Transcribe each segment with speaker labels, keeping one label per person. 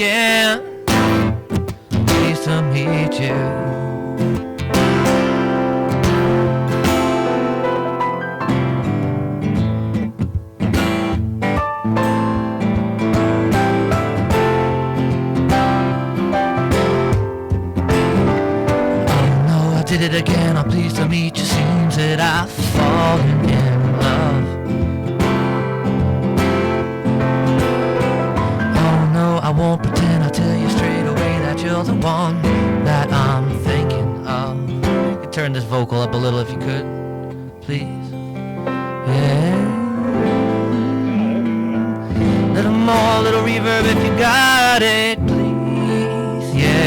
Speaker 1: again. Pleased to meet you. Did it again, I'm pleased to meet you. Seems that I've fallen in love. Oh no, I won't pretend, I'll tell you straight away that you're the one that I'm thinking of. You could turn this vocal up a little if you could, please. Yeah. Little more, little reverb if you got it, please. Yeah.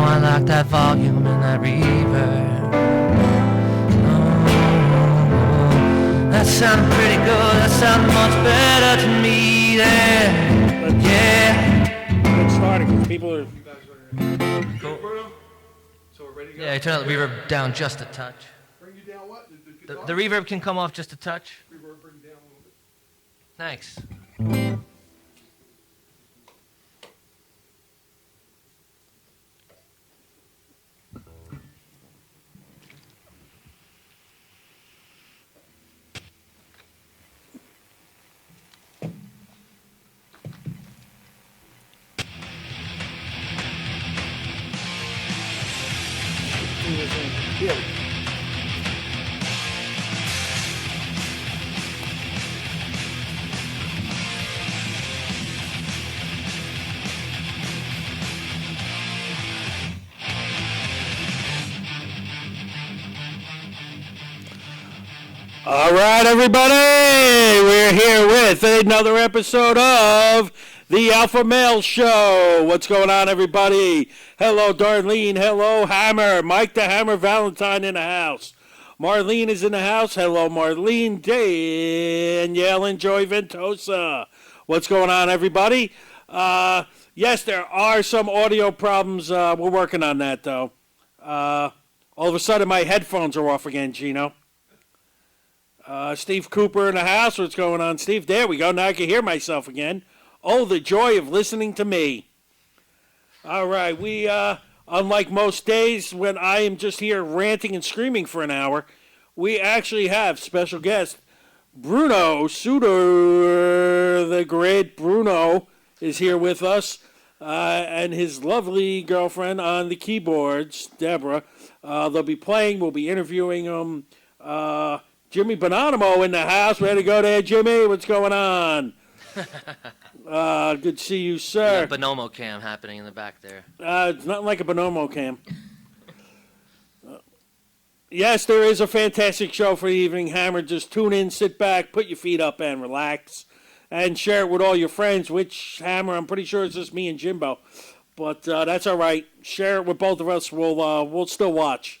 Speaker 1: I like that volume and that reverb. Oh, that sounded pretty good. That sounded much better to me there. Yeah.
Speaker 2: Let's start it because people are.
Speaker 1: Cool. So we're ready to go? Yeah, turn the reverb down just a touch.
Speaker 3: Bring you down what?
Speaker 1: The reverb can come off just a touch.
Speaker 3: Reverb, bring you down a little bit.
Speaker 1: Thanks.
Speaker 3: Yeah.
Speaker 2: All right, everybody, we're here with another episode of the Alpha Male Show. What's going on, everybody? Hello, Darlene. Hello, Hammer. Mike the Hammer Valentine in the house. Marlene is in the house. Hello, Marlene. Danielle and Joy Ventosa. What's going on, everybody? Yes, there are some audio problems. We're working on that, though. All of a sudden, my headphones are off again, Gino. Steve Cooper in the house. What's going on, Steve? There we go. Now I can hear myself again. Oh, the joy of listening to me. All right. We, unlike most days when I am just here ranting and screaming for an hour, we actually have special guest Bruno Suter. The great Bruno is here with us, and his lovely girlfriend on the keyboards, Deborah. They'll be playing. We'll be interviewing them. Jimmy Bonanimo in the house. Ready to go there, Jimmy? What's going on? Good to see you, sir.
Speaker 1: Bonomo cam happening in the back there.
Speaker 2: It's nothing like a Bonomo cam. Yes, there is a fantastic show for the evening, Hammer. Just tune in, sit back, put your feet up, and relax. And share it with all your friends, which, Hammer, I'm pretty sure it's just me and Jimbo. But that's all right. Share it with both of us. We'll still watch.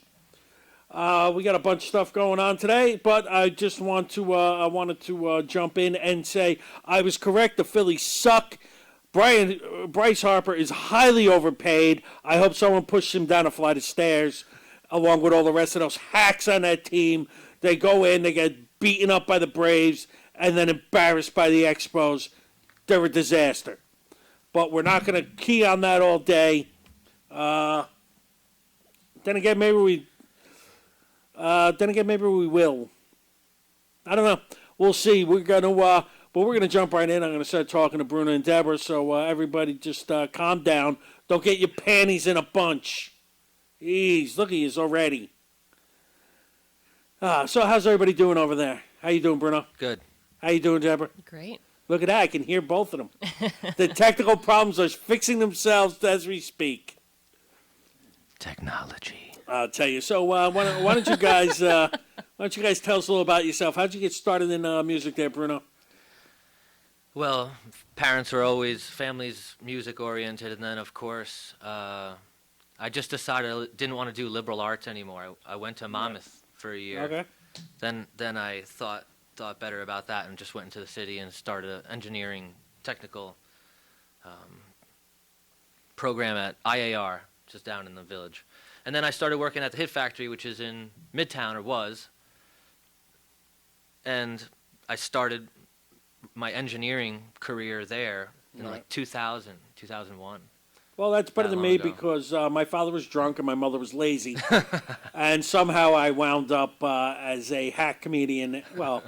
Speaker 2: We got a bunch of stuff going on today, but I just wanted to jump in and say I was correct. The Phillies suck. Bryce Harper is highly overpaid. I hope someone pushed him down a flight of stairs, along with all the rest of those hacks on that team. They go in, they get beaten up by the Braves, and then embarrassed by the Expos. They're a disaster. But we're not going to key on that all day. Then again, maybe we will. I don't know. We'll see. We're gonna jump right in. I'm gonna start talking to Bruno and Deborah. So everybody, just calm down. Don't get your panties in a bunch. Jeez, look at you already. So how's everybody doing over there? How you doing, Bruno?
Speaker 1: Good.
Speaker 2: How you doing, Deborah?
Speaker 4: Great.
Speaker 2: Look at that. I can hear both of them. The technical problems are fixing themselves as we speak.
Speaker 1: Technology.
Speaker 2: I'll tell you. So why don't you guys tell us a little about yourself? How'd you get started in music there, Bruno?
Speaker 1: Well, parents were always families music oriented, and then of course I just decided I didn't want to do liberal arts anymore. I went to Monmouth for a year.
Speaker 2: Okay.
Speaker 1: Then I thought better about that and just went into the city and started an engineering technical program at IAR, just down in the village. And then I started working at the Hit Factory, which is in Midtown, or was. And I started my engineering career there in
Speaker 2: Right.
Speaker 1: like 2000, 2001.
Speaker 2: Well, that's better
Speaker 1: That
Speaker 2: than
Speaker 1: long
Speaker 2: me
Speaker 1: ago.
Speaker 2: because my father was drunk and my mother was lazy, and somehow I wound up as a hack comedian. Well,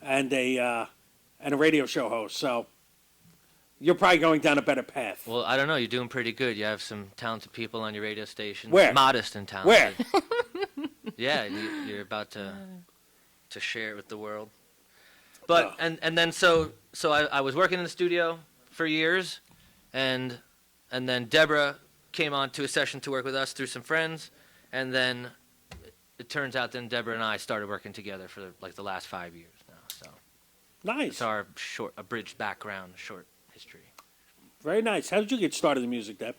Speaker 2: and a radio show host. So you're probably going down a better path.
Speaker 1: Well, I don't know. You're doing pretty good. You have some talented people on your radio station.
Speaker 2: Where?
Speaker 1: Modest and
Speaker 2: Where?
Speaker 1: talented. Yeah, and you're about to share it with the world. But
Speaker 2: Oh.
Speaker 1: and then so I was working in the studio for years, and then Deborah came on to a session to work with us through some friends, and then it turns out then Deborah and I started working together for like the last 5 years now. So
Speaker 2: Nice.
Speaker 1: it's our short abridged background, short history.
Speaker 2: Very nice. How did you get started in music, Deb?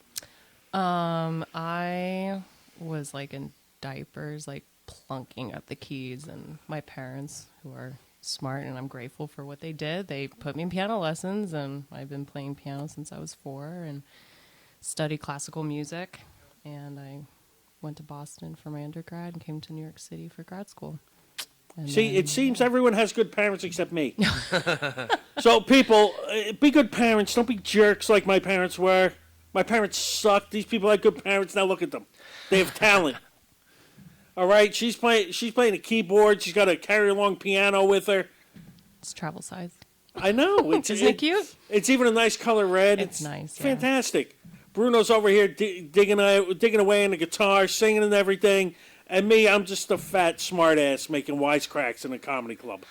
Speaker 4: I was like in diapers, like plunking at the keys, and my parents, who are smart and I'm grateful for what they did, they put me in piano lessons, and I've been playing piano since I was 4 and studied classical music, and I went to Boston for my undergrad and came to New York City for grad school. And
Speaker 2: See,
Speaker 4: then-
Speaker 2: it seems everyone has good parents except me. So, people, be good parents. Don't be jerks like my parents were. My parents sucked. These people had good parents. Now look at them. They have talent. All right, she's playing a keyboard. She's got a carry-along piano with her.
Speaker 4: It's travel size.
Speaker 2: I know. It's,
Speaker 4: Isn't it cute?
Speaker 2: It's even a nice color red.
Speaker 4: It's nice,
Speaker 2: It's
Speaker 4: yeah.
Speaker 2: fantastic. Bruno's over here digging away in the guitar, singing and everything. And me, I'm just a fat smartass making wisecracks in a comedy club.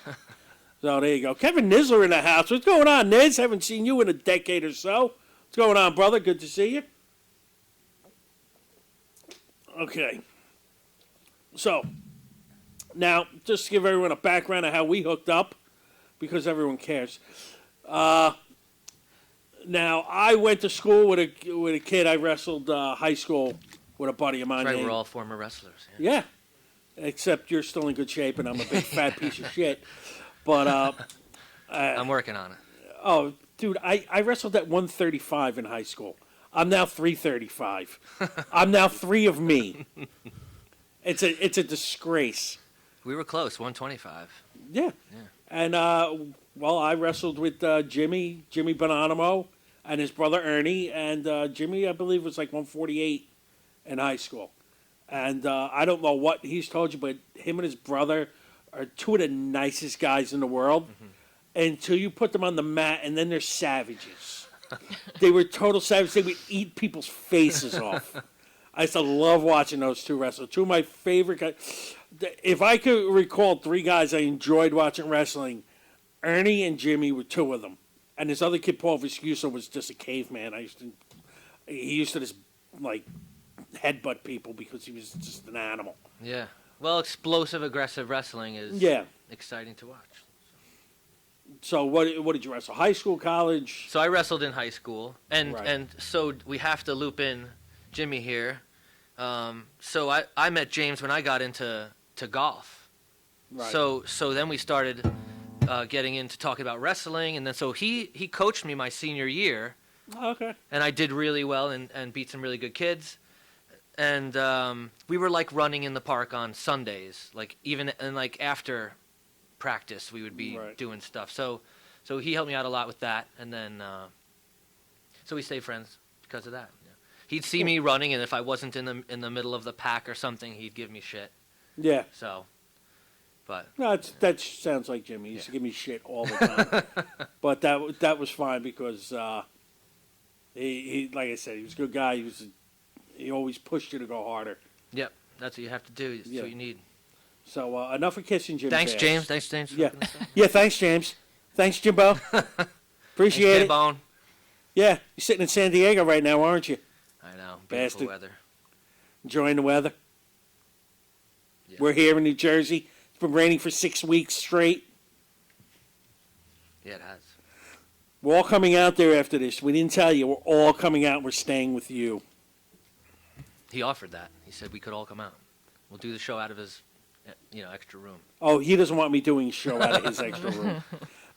Speaker 2: So there you go. Kevin Nisler in the house. What's going on, Niz? Haven't seen you in a decade or so. What's going on, brother? Good to see you. Okay. So, now, just to give everyone a background of how we hooked up, because everyone cares. Now, I went to school with a kid. I wrestled high school with a buddy of mine.
Speaker 1: Right,
Speaker 2: named-
Speaker 1: we're all former wrestlers. Yeah.
Speaker 2: Yeah, except you're still in good shape, and I'm a big fat piece of shit. But
Speaker 1: I'm working on it.
Speaker 2: oh, dude, I wrestled at 135 in high school. I'm now 335. I'm now 3 of me. It's a disgrace.
Speaker 1: We were close, 125.
Speaker 2: Yeah.
Speaker 1: Yeah.
Speaker 2: And well, I wrestled with Jimmy Bonanimo, and his brother Ernie, and Jimmy, I believe, was like 148 in high school. And I don't know what he's told you, but him and his brother are 2 of the nicest guys in the world. Until you put them on the mat, and then they're savages. They were total savages. They would eat people's faces off. I used to love watching those 2 wrestle. 2 of my favorite guys. If I could recall 3 guys I enjoyed watching wrestling, Ernie and Jimmy were 2 of them. And this other kid, Paul Viscuso, was just a caveman. He used to just, like, headbutt people because he was just an animal.
Speaker 1: Yeah. Well, explosive, aggressive wrestling is
Speaker 2: Yeah.
Speaker 1: exciting to watch.
Speaker 2: So what did you wrestle? High school, college?
Speaker 1: So I wrestled in high school, and
Speaker 2: Right.
Speaker 1: and so we have to loop in Jimmy here. So I met James when I got into golf.
Speaker 2: Right.
Speaker 1: So then we started getting into talking about wrestling, and then so he coached me my senior year,
Speaker 2: Okay.
Speaker 1: and I did really well and beat some really good kids. And we were like running in the park on Sundays, like even and like after practice we would be
Speaker 2: Right.
Speaker 1: doing stuff. So he helped me out a lot with that, and then so we stayed friends because of that. Yeah. He'd see me running, and if I wasn't in the middle of the pack or something, he'd give me shit.
Speaker 2: Yeah.
Speaker 1: So, but
Speaker 2: No, that sounds like Jimmy. He used to give me shit all the time. But that was fine because he like I said, he was a good guy. He always pushed you to go harder.
Speaker 1: yep, that's what you have to do. That's
Speaker 2: Yeah.
Speaker 1: what you need.
Speaker 2: So enough of kissing Jim's
Speaker 1: Thanks,
Speaker 2: ass.
Speaker 1: James. Thanks, James.
Speaker 2: Yeah. Yeah, thanks, James. Thanks, Jimbo. Appreciate it.
Speaker 1: Bone.
Speaker 2: Yeah, you're sitting in San Diego right now, aren't you?
Speaker 1: I know. Beautiful
Speaker 2: Bastard.
Speaker 1: weather.
Speaker 2: Enjoying the weather.
Speaker 1: Yeah.
Speaker 2: We're here in New Jersey. It's been raining for 6 weeks straight.
Speaker 1: Yeah, it has.
Speaker 2: We're all coming out there after this. We didn't tell you. We're all coming out. We're staying with you.
Speaker 1: He offered that. He said we could all come out. We'll do the show out of his, extra room.
Speaker 2: Oh, he doesn't want me doing a show out of his extra room.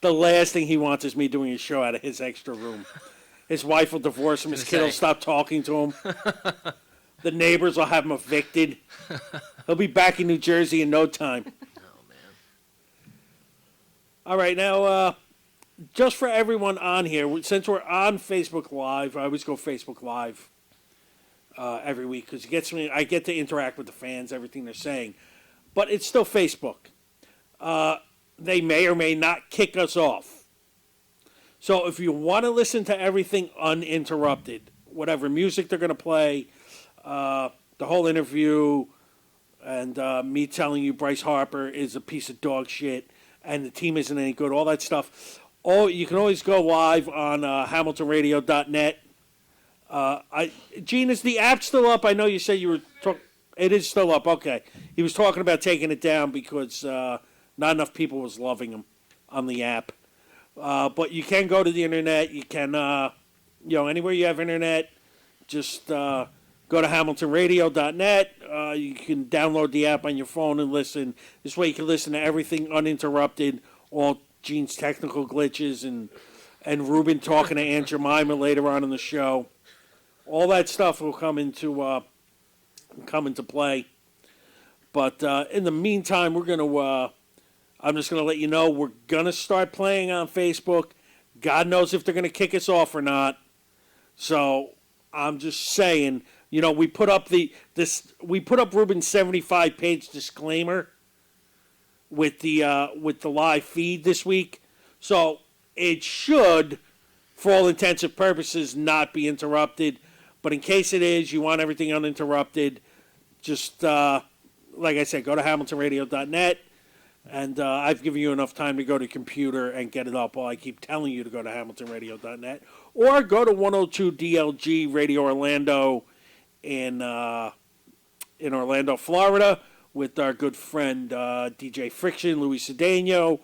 Speaker 2: The last thing he wants is me doing a show out of his extra room. His wife will divorce him. His
Speaker 1: Gonna
Speaker 2: kid will
Speaker 1: say.
Speaker 2: stop talking to him. The neighbors will have him evicted. He'll be back in New Jersey in no time.
Speaker 1: Oh man.
Speaker 2: All right, now just for everyone on here, since we're on Facebook Live, I always go Facebook Live every week because it gets me. I get to interact with the fans, everything they're saying, but it's still Facebook. They may or may not kick us off. So if you want to listen to everything uninterrupted, whatever music they're going to play, the whole interview, and me telling you Bryce Harper is a piece of dog shit and the team isn't any good, all that stuff. You can always go live on HamiltonRadio.net. Gene, is the app still up? I know you said you were. It is still up. Okay, he was talking about taking it down because not enough people was loving him on the app. But you can go to the internet. You can, anywhere you have internet, just go to HamiltonRadio.net. You can download the app on your phone and listen. This way, you can listen to everything uninterrupted. All Gene's technical glitches and Ruben talking to Aunt Jemima later on in the show. All that stuff will come into play. But in the meantime, we're gonna. I'm just gonna let you know we're gonna start playing on Facebook. God knows if they're gonna kick us off or not. So I'm just saying, we put up Ruben's 75-page disclaimer with the live feed this week. So it should, for all intents and purposes, not be interrupted. But in case it is, you want everything uninterrupted, just, like I said, go to HamiltonRadio.net. And I've given you enough time to go to computer and get it up while I keep telling you to go to HamiltonRadio.net. Or go to 102 DLG Radio Orlando in Orlando, Florida, with our good friend DJ Friction, Louis Cedeno,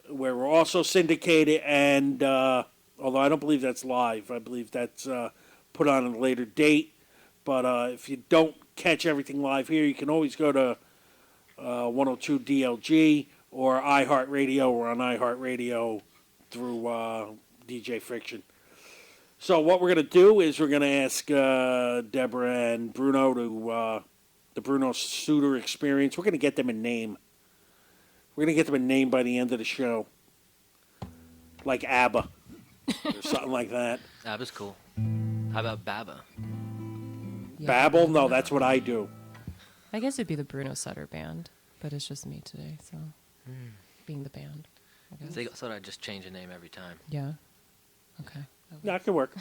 Speaker 2: where we're also syndicated. And although I don't believe that's live, I believe that's put on a later date. But if you don't catch everything live here, you can always go to 102 DLG or iHeartRadio. We're on iHeartRadio through DJ Friction. So what we're going to do is we're going to ask Deborah and Bruno to the Bruno Suter Experience. We're going to get them a name. We're going to get them a name by the end of the show. Like ABBA or something like that.
Speaker 5: ABBA's cool. How about Baba?
Speaker 4: Yeah.
Speaker 2: Babble? No, that's what I do.
Speaker 4: I guess it'd be the Bruno Sutter Band, but it's just me today, so being the band. I guess.
Speaker 5: They thought I'd just change the name every time.
Speaker 4: Yeah. Okay.
Speaker 2: That could work.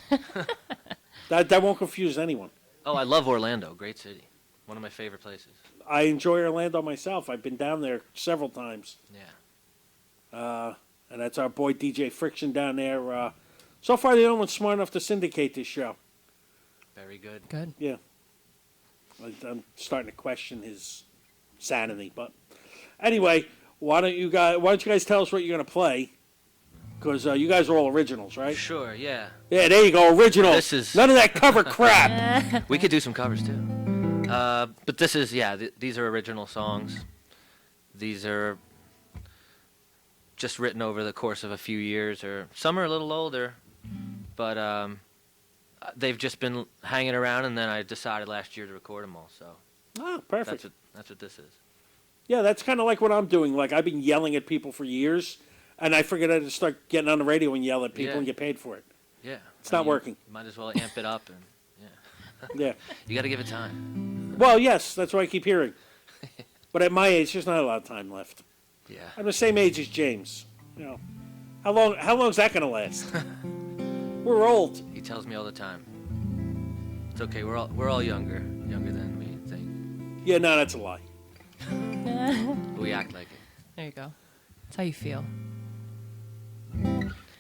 Speaker 2: that won't confuse anyone.
Speaker 5: Oh, I love Orlando. Great city. One of my favorite places.
Speaker 2: I enjoy Orlando myself. I've been down there several times.
Speaker 5: Yeah.
Speaker 2: And that's our boy DJ Friction down there. So far, the only one smart enough to syndicate this show.
Speaker 5: Very good.
Speaker 4: Good.
Speaker 2: Yeah. I'm starting to question his sanity. But anyway, why don't you guys tell us what you're going to play? Because you guys are all originals, right?
Speaker 5: Sure, yeah.
Speaker 2: Yeah, there you go, original.
Speaker 5: This is-
Speaker 2: None of that cover crap.
Speaker 5: We could do some covers, too. But this is, these are original songs. These are just written over the course of a few years, or some are a little older, but they've just been hanging around, and then I decided last year to record them all, so
Speaker 2: Oh, perfect.
Speaker 5: that's what this is.
Speaker 2: Yeah, that's kind of like what I'm doing. Like, I've been yelling at people for years, and I figured I'd just start getting on the radio and yell at people
Speaker 5: Yeah.
Speaker 2: and get paid for it.
Speaker 5: Yeah.
Speaker 2: It's not working.
Speaker 5: You might as well amp it up, and
Speaker 2: Yeah.
Speaker 5: you got to give it time.
Speaker 2: Well, yes, that's what I keep hearing. But at my age, there's not a lot of time left.
Speaker 5: Yeah.
Speaker 2: I'm the same age as James. How long is that going to last? We're old.
Speaker 5: He tells me all the time. It's okay. We're all younger than we think.
Speaker 2: Yeah, no, that's a lie.
Speaker 5: But we act like it.
Speaker 4: There you go. That's how you feel.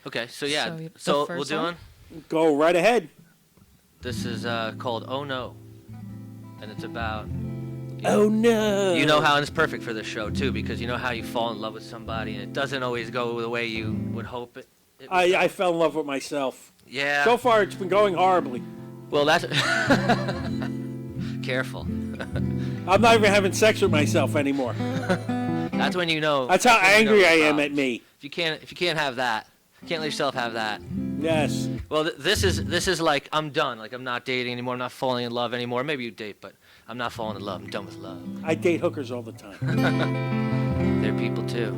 Speaker 5: Okay, so
Speaker 4: the
Speaker 5: we'll
Speaker 4: first
Speaker 5: do
Speaker 4: one?
Speaker 5: one.
Speaker 2: Go right ahead.
Speaker 5: This is called "Oh No," and it's about.
Speaker 2: Oh, no.
Speaker 5: You know how, and it's perfect for this show too, because you know how you fall in love with somebody and it doesn't always go the way you would hope it.
Speaker 2: I fell in love with myself.
Speaker 5: Yeah.
Speaker 2: So far, it's been going horribly.
Speaker 5: Well, that's careful.
Speaker 2: I'm not even having sex with myself anymore.
Speaker 5: That's when you know.
Speaker 2: That's how
Speaker 5: when you know
Speaker 2: angry
Speaker 5: the
Speaker 2: I am
Speaker 5: problems.
Speaker 2: at me.
Speaker 5: If you can't have that, can't let yourself have that.
Speaker 2: Yes.
Speaker 5: Well, this is like I'm done. Like I'm not dating anymore. I'm not falling in love anymore. Maybe you date, but I'm not falling in love. I'm done with love.
Speaker 2: I date hookers all the time.
Speaker 5: They're people too.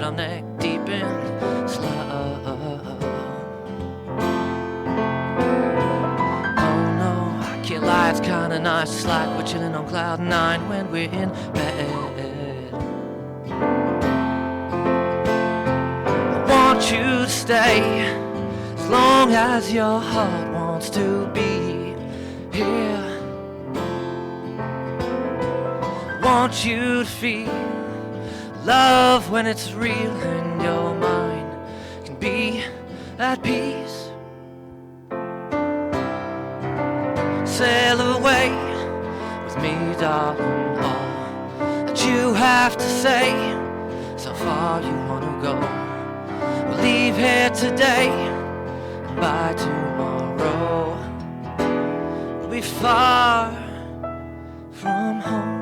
Speaker 1: I'm neck deep in love. Oh no, I can't lie, it's kinda nice. It's like we're chilling on cloud nine when we're in bed. I want you to stay as long as your heart wants to be here. I want you to feel love when it's real and your mind can be at peace. Sail away with me, darling, all that you have to say is how far you wanna go. We'll leave here today, and by tomorrow we'll be far from home.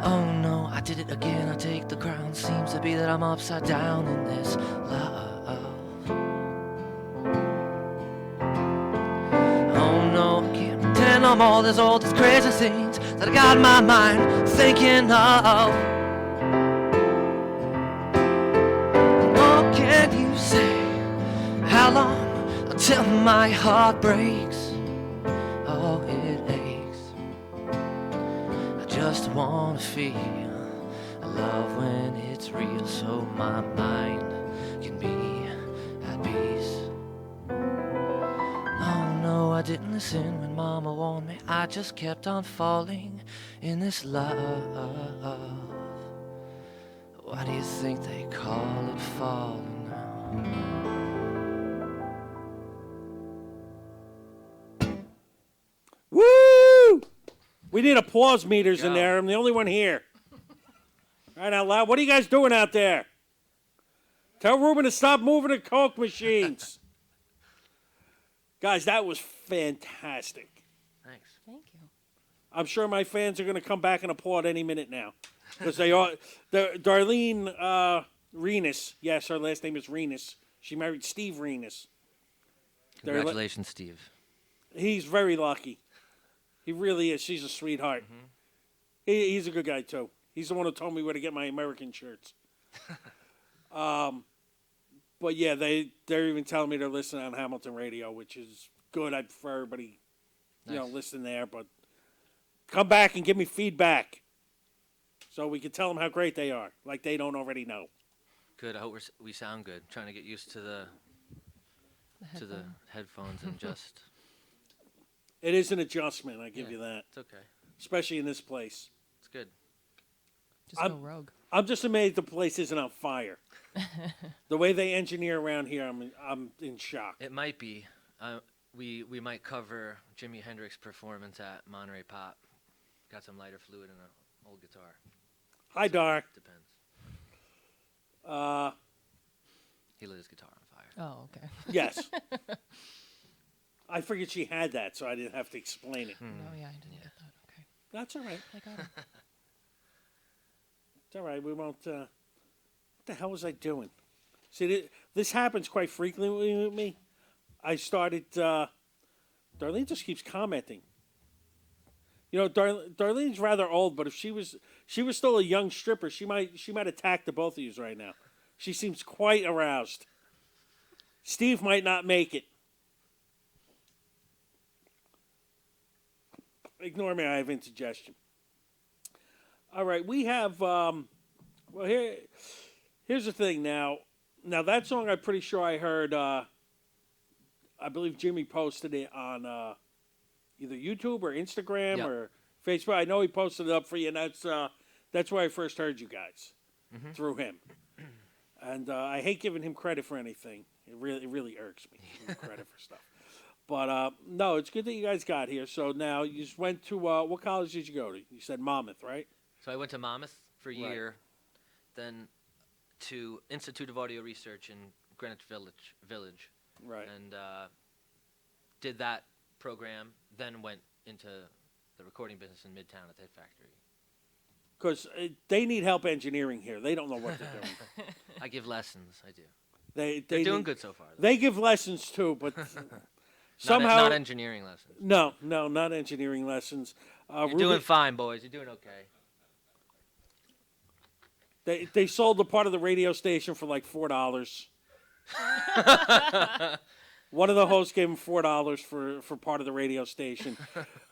Speaker 1: Oh no, I did it again, I take the crown. Seems to be that I'm upside down in this love. Oh no, I can't pretend no more. There's all these crazy things that I got my mind thinking of. What can you say? How long until my heart breaks? Oh, it aches. I just wanna feel love when it's real, so my mind can be at peace. Oh no, I didn't listen when mama warned me. I just kept on falling in this love. Why do you think they call it falling now?
Speaker 2: Woo! We need applause meters in
Speaker 5: Go.
Speaker 2: there. I'm the only one here. Right out loud. What are you guys doing out there? Tell Ruben to stop moving the Coke machines. Guys, that was fantastic.
Speaker 5: Thanks.
Speaker 4: Thank you.
Speaker 2: I'm sure my fans are going to come back and applaud any minute now. Because they are. Darlene Renis, yes, her last name is Renis. She married Steve Renis.
Speaker 5: Congratulations, Steve.
Speaker 2: He's very lucky. He really is. She's a sweetheart. He's a good guy, too. He's the one who told me where to get my American shirts. But, yeah, they're even telling me they're listening on Hamilton Radio, which is good. I prefer everybody,
Speaker 5: Nice.
Speaker 2: listen there. But come back and give me feedback so we can tell them how great they are, like they don't already know.
Speaker 5: Good. I hope we sound good. Trying to get used to the headphones and just.
Speaker 2: It is an adjustment, I give
Speaker 5: Yeah.
Speaker 2: you that,
Speaker 5: It's okay.
Speaker 2: especially in this place.
Speaker 5: It's good.
Speaker 4: Just
Speaker 2: I'm-
Speaker 4: go rogue.
Speaker 2: I'm just amazed the place isn't on fire. The way they engineer around here, I'm in shock.
Speaker 5: It might be. We might cover Jimi Hendrix performance at Monterey Pop. Got some lighter fluid and an old guitar.
Speaker 2: Hi, Dar.
Speaker 5: Depends.
Speaker 2: Uh,
Speaker 5: He lit his guitar on fire.
Speaker 4: Oh, okay.
Speaker 2: yes. I figured she had that, so I didn't have to explain it.
Speaker 4: Oh, yeah, I didn't get that. Okay.
Speaker 2: That's all right.
Speaker 4: I got it.
Speaker 2: It's all right. We won't. What the hell was I doing? See, this happens quite frequently with me. I started. Darlene just keeps commenting. Darlene's rather old, but if she was still a young stripper, she might attack the both of you right now. She seems quite aroused. Steve might not make it. Ignore me. I have indigestion. All right, we have. Here's the thing. Now that song, I'm pretty sure I heard. I believe Jimmy posted it on either YouTube or Instagram
Speaker 5: Yep.
Speaker 2: or Facebook. I know he posted it up for you, and that's where I first heard you guys through him. And I hate giving him credit for anything. It really irks me to give him credit for stuff. But no, it's good that you guys got here. So now you just went to what college did you go to? You said Monmouth, right?
Speaker 5: So I went to Monmouth for a
Speaker 2: Right.
Speaker 5: year, then to Institute of Audio Research in Greenwich Village,
Speaker 2: Right.
Speaker 5: and did that program. Then went into the recording business in Midtown at Tape Factory.
Speaker 2: because they need help engineering here. They don't know what they're doing.
Speaker 5: I give lessons. I do.
Speaker 2: They're
Speaker 5: They're doing good so far. Though.
Speaker 2: They give lessons too, but somehow
Speaker 5: not engineering lessons.
Speaker 2: no, not engineering lessons.
Speaker 5: You're
Speaker 2: Ruben-
Speaker 5: doing fine, boys. You're doing okay.
Speaker 2: They sold the part of the radio station for like $4. One of the hosts gave him $4 for part of the radio station.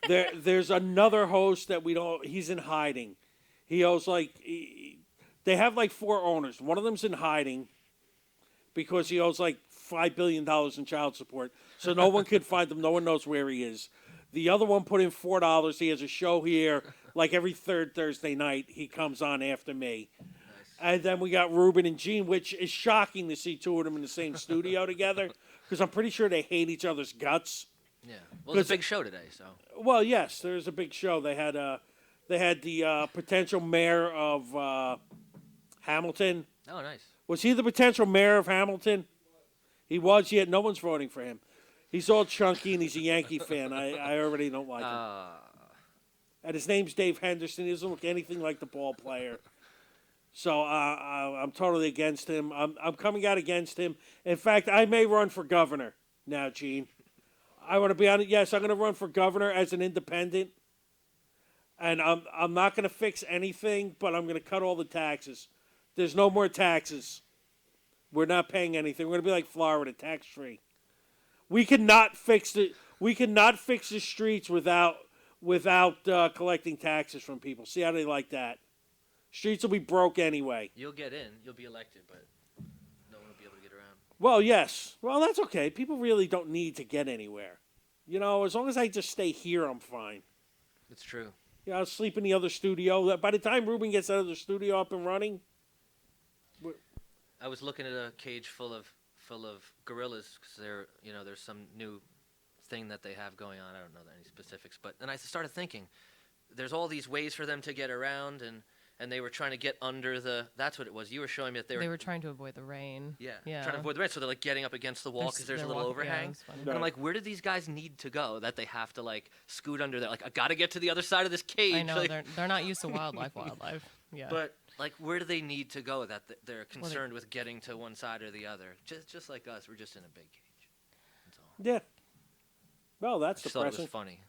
Speaker 2: There's another host that we don't. He's in hiding. He owes they have like 4 owners. One of them's in hiding because he owes like $5 billion in child support. So no one can find him. No one knows where he is. The other one put in $4. He has a show here like every third Thursday night. He comes on after me. And then we got Ruben and Gene, which is shocking to see two of them in the same studio together because I'm pretty sure they hate each other's guts.
Speaker 5: Yeah. Well, it's a big show today, so.
Speaker 2: Well, yes, there's a big show. They had the potential mayor of Hamilton.
Speaker 5: Oh, nice.
Speaker 2: Was he the potential mayor of Hamilton? He was. Yet no one's voting for him. He's all chunky and he's a Yankee fan. I already don't like him. And his name's Dave Henderson. He doesn't look anything like the ball player. So I'm totally against him. I'm coming out against him. In fact, I may run for governor now, Gene. I want to be on it. Yes, I'm going to run for governor as an independent. And I'm not going to fix anything, but I'm going to cut all the taxes. There's no more taxes. We're not paying anything. We're going to be like Florida, tax free. We cannot fix the streets without collecting taxes from people. See how they like that? Streets will be broke anyway.
Speaker 5: You'll get in. You'll be elected, but no one will be able to get around.
Speaker 2: Well, yes. Well, that's okay. People really don't need to get anywhere. You know, as long as I just stay here, I'm fine.
Speaker 5: It's true.
Speaker 2: Yeah, I'll sleep in the other studio. By the time Ruben gets out of the studio up and running,
Speaker 5: I was looking at a cage full of gorillas because there's some new thing that they have going on. I don't know any specifics, but then I started thinking, there's all these ways for them to get around, and they were trying to get under the. That's what it was. You were showing me that
Speaker 4: They were trying to avoid the rain.
Speaker 5: Yeah,
Speaker 4: Yeah.
Speaker 5: trying to avoid the rain, so they're like getting up against the wall because there's a
Speaker 4: they're
Speaker 5: little
Speaker 4: walking- yeah,
Speaker 5: overhang.
Speaker 4: it's funny.
Speaker 5: And I'm like, where do these guys need to go that they have to like scoot under there? Like, I got to get to the other side of this cage.
Speaker 4: I know
Speaker 5: like,
Speaker 4: they're not used to wildlife. Yeah.
Speaker 5: But like, where do they need to go that they're concerned with getting to one side or the other? Just like us, we're just in a big cage. That's all.
Speaker 2: yeah. Well, that's
Speaker 5: I just thought it
Speaker 2: depressing.
Speaker 5: was funny.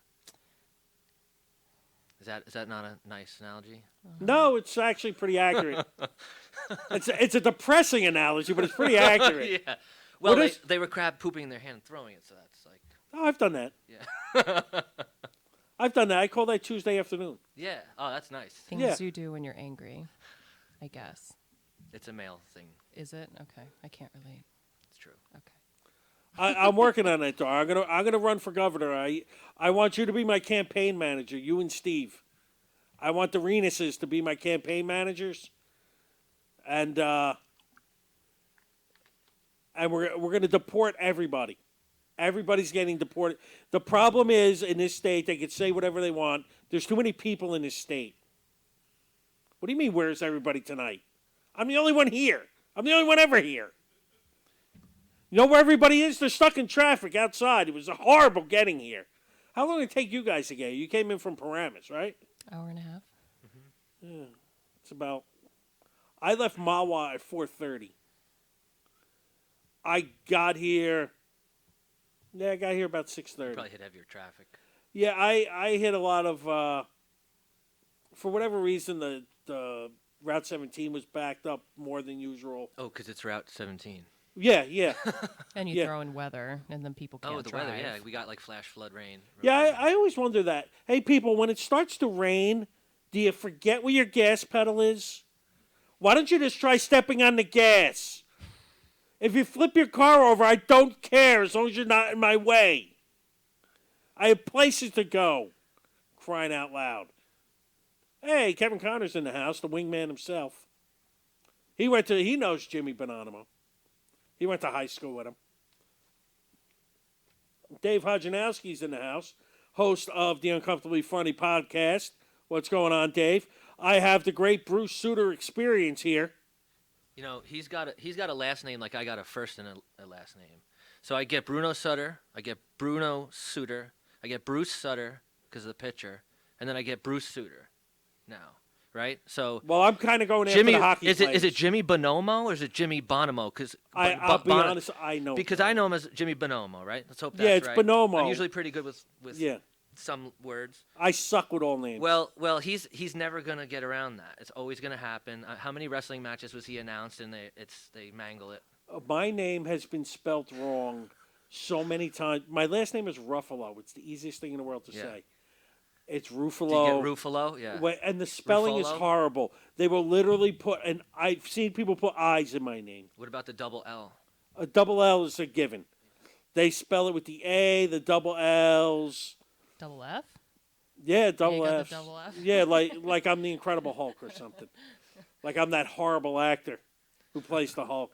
Speaker 5: Is that not a nice analogy?
Speaker 2: No, it's actually pretty accurate. it's a depressing analogy, but it's pretty accurate.
Speaker 5: Yeah. Well,
Speaker 2: What is-
Speaker 5: they were crab pooping in their hand and throwing it, so that's like,
Speaker 2: Oh, I've done that.
Speaker 5: yeah.
Speaker 2: I've done that. I call that Tuesday afternoon.
Speaker 5: Yeah. Oh, that's nice.
Speaker 4: Things
Speaker 2: yeah.
Speaker 4: you do when you're angry, I guess.
Speaker 5: It's a male thing.
Speaker 4: Is it? Okay. I can't relate.
Speaker 5: It's true.
Speaker 4: Okay.
Speaker 2: I'm working on it, though. I'm gonna run for governor. I want you to be my campaign manager. You and Steve. I want the Renuses to be my campaign managers, and we're gonna deport everybody. Everybody's getting deported. The problem is in this state they can say whatever they want. There's too many people in this state. What do you mean? Where's everybody tonight? I'm the only one here. I'm the only one ever here. You know where everybody is? They're stuck in traffic outside. It was horrible getting here. How long did it take you guys to get here? You came in from Paramus, right?
Speaker 4: Hour and a half.
Speaker 2: It's about. I left Mawa at 4:30. I got here. Yeah, I got here about 6:30.
Speaker 5: Probably hit heavier traffic.
Speaker 2: Yeah, I hit a lot of. For whatever reason, the Route 17 was backed up more than usual.
Speaker 5: Oh, because it's Route 17.
Speaker 2: Yeah.
Speaker 4: And you
Speaker 2: Yeah.
Speaker 4: throw in weather, and then people can't
Speaker 5: Oh, the
Speaker 4: drive.
Speaker 5: weather. Yeah, we got like flash flood rain.
Speaker 2: Yeah, I always wonder that. Hey, people, when it starts to rain, do you forget where your gas pedal is? Why don't you just try stepping on the gas? If you flip your car over, I don't care as long as you're not in my way. I have places to go. Crying out loud. Hey, Kevin Connor's in the house, the wingman himself. He knows Jimmy Bonanimo. He went to high school with him. Dave Hodjanowski's in the house, host of the Uncomfortably Funny podcast. What's going on, Dave? I have the great Bruce Sutter experience here.
Speaker 5: You know, he's got a last name like I got a first and a last name. So I get Bruno Sutter, I get Bruno Sutter, I get Bruce Sutter because of the pitcher, and then I get Bruce Sutter now. right? So
Speaker 2: Well, I'm kind of going
Speaker 5: Jimmy,
Speaker 2: after the hockey
Speaker 5: is it
Speaker 2: players.
Speaker 5: Jimmy Bonomo or is it Jimmy Bonomo? Because
Speaker 2: I'll be honest, I know.
Speaker 5: because I know him as Jimmy Bonomo, right? Let's hope that's
Speaker 2: Yeah, it's
Speaker 5: right.
Speaker 2: Bonomo.
Speaker 5: I'm usually pretty good with
Speaker 2: Yeah,
Speaker 5: some words.
Speaker 2: I suck with all names.
Speaker 5: Well, he's never gonna get around that. It's always gonna happen. How many wrestling matches was he announced and they mangle it?
Speaker 2: My name has been spelt wrong so many times. My last name is Ruffalo. It's the easiest thing in the world to
Speaker 5: Yeah.
Speaker 2: say. It's
Speaker 5: Did you
Speaker 2: Ruffalo.
Speaker 5: get Ruffalo? Yeah.
Speaker 2: And the spelling is
Speaker 5: Ruffalo?
Speaker 2: horrible. They will literally put, and I've seen people put I's in my name.
Speaker 5: What about the double L?
Speaker 2: A double L is a given. They spell it with the A, the double L's.
Speaker 4: Double F?
Speaker 2: Yeah,
Speaker 4: you
Speaker 2: double
Speaker 4: got the
Speaker 2: F.
Speaker 4: double F?
Speaker 2: Yeah, like I'm the Incredible Hulk or something. Like I'm that horrible actor who plays the Hulk.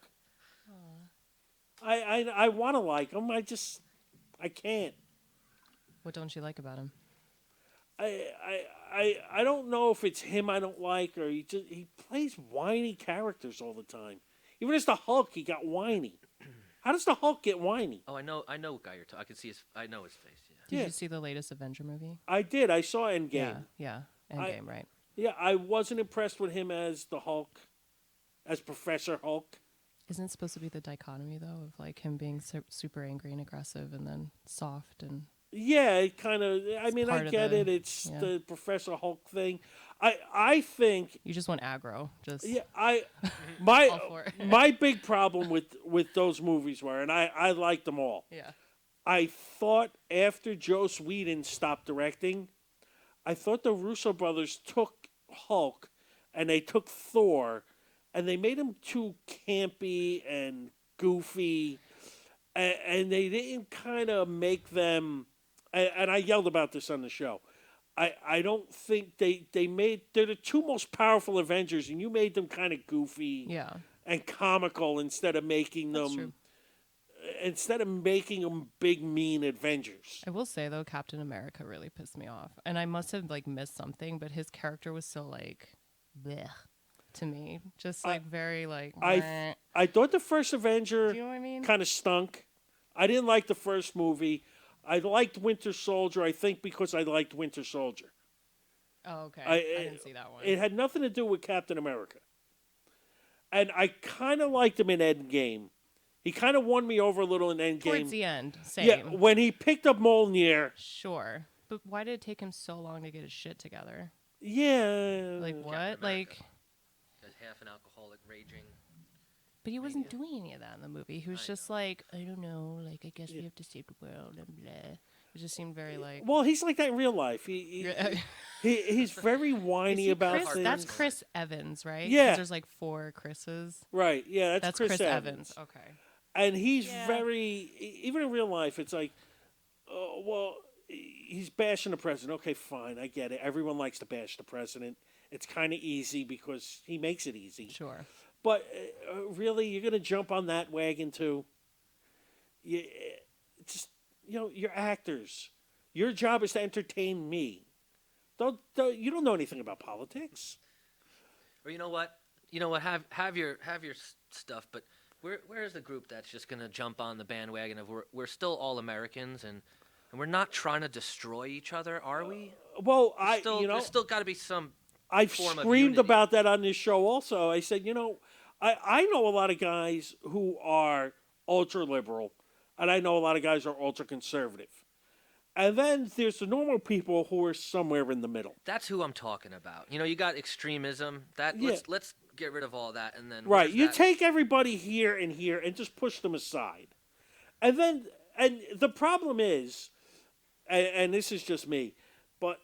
Speaker 2: I want to like him. I can't.
Speaker 4: What don't you like about him?
Speaker 2: I don't know if it's him I don't like or he plays whiny characters all the time. Even as the Hulk, he got whiny. How does the Hulk get whiny?
Speaker 5: Oh, I know what guy you're talking. I can see his. I know his face. Yeah.
Speaker 4: Did
Speaker 2: Yeah.
Speaker 4: you see the latest Avenger movie?
Speaker 2: I did. I saw Endgame.
Speaker 4: Yeah. Endgame, right.
Speaker 2: Yeah, I wasn't impressed with him as the Hulk, as Professor Hulk.
Speaker 4: Isn't it supposed to be the dichotomy, though, of like him being super angry and aggressive and then soft and...
Speaker 2: Yeah, it kind of. I mean, I
Speaker 4: part of
Speaker 2: get
Speaker 4: the-
Speaker 2: it. It's
Speaker 4: yeah.
Speaker 2: the Professor Hulk thing. I think.
Speaker 4: You just want aggro. Just
Speaker 2: Yeah,
Speaker 4: All for it.
Speaker 2: my big problem with those movies were, and I liked them all.
Speaker 4: Yeah.
Speaker 2: I thought after Joss Whedon stopped directing, I thought the Russo brothers took Hulk and they took Thor, and they made them too campy and goofy, and they didn't kind of make them. And I yelled about this on the show. I don't think they're the two most powerful Avengers, and you made them kind of goofy
Speaker 4: Yeah.
Speaker 2: and comical instead of making
Speaker 4: That's
Speaker 2: them
Speaker 4: true.
Speaker 2: big mean Avengers.
Speaker 4: I will say, though, Captain America really pissed me off. And I must have, like, missed something, but his character was so, like, bleh to me. Just, like, very, like... meh.
Speaker 2: I thought the first Avenger
Speaker 4: Do you know what I mean?
Speaker 2: kind of stunk. I didn't like the first movie. I liked Winter Soldier, I think, because I liked Winter Soldier.
Speaker 4: Oh, okay.
Speaker 2: I
Speaker 4: I didn't see that one.
Speaker 2: It had nothing to do with Captain America. And I kind of liked him in Endgame. He kind of won me over a little in Endgame.
Speaker 4: Towards the end, same.
Speaker 2: Yeah, when he picked up Mjolnir.
Speaker 4: Sure. But why did it take him so long to get his shit together?
Speaker 2: Yeah.
Speaker 4: Like, what?
Speaker 5: America.
Speaker 4: like...
Speaker 5: As half an alcoholic, raging.
Speaker 4: But he wasn't doing any of that in the movie. He was
Speaker 5: I
Speaker 4: just like, I don't know, like, I guess we have to save the world and blah. It just seemed very like...
Speaker 2: Well, he's like that in real life. He's very
Speaker 4: Is
Speaker 2: whiny
Speaker 4: he
Speaker 2: about
Speaker 4: Chris?
Speaker 2: things.
Speaker 4: That's Chris Evans, right? 'Cause
Speaker 2: Yeah.
Speaker 4: there's like 4 Chris's.
Speaker 2: Right. Yeah,
Speaker 4: That's
Speaker 2: Chris Evans.
Speaker 4: Okay.
Speaker 2: And he's
Speaker 4: Yeah.
Speaker 2: very, even in real life, it's like, well, he's bashing the president. Okay, fine, I get it. Everyone likes to bash the president. It's kind of easy because he makes it easy.
Speaker 4: Sure.
Speaker 2: But really, you're going to jump on that wagon too? You're actors. Your job is to entertain me. You don't know anything about politics.
Speaker 5: Or you know what? Have your stuff, but where's the group that's just gonna jump on the bandwagon of we're still all Americans and we're not trying to destroy each other, are we?
Speaker 2: Well,
Speaker 5: There's still got to be some.
Speaker 2: I've
Speaker 5: form of
Speaker 2: screamed
Speaker 5: unity.
Speaker 2: about that on this show also. I said, I know a lot of guys who are ultra liberal, and I know a lot of guys who are ultra conservative. And then there's the normal people who are somewhere in the middle.
Speaker 5: That's who I'm talking about. You got extremism.
Speaker 2: Yeah.
Speaker 5: Let's get rid of all that and then
Speaker 2: Right.
Speaker 5: where's
Speaker 2: You
Speaker 5: that-
Speaker 2: take everybody here and just push them aside. And the problem is, and this is just me, but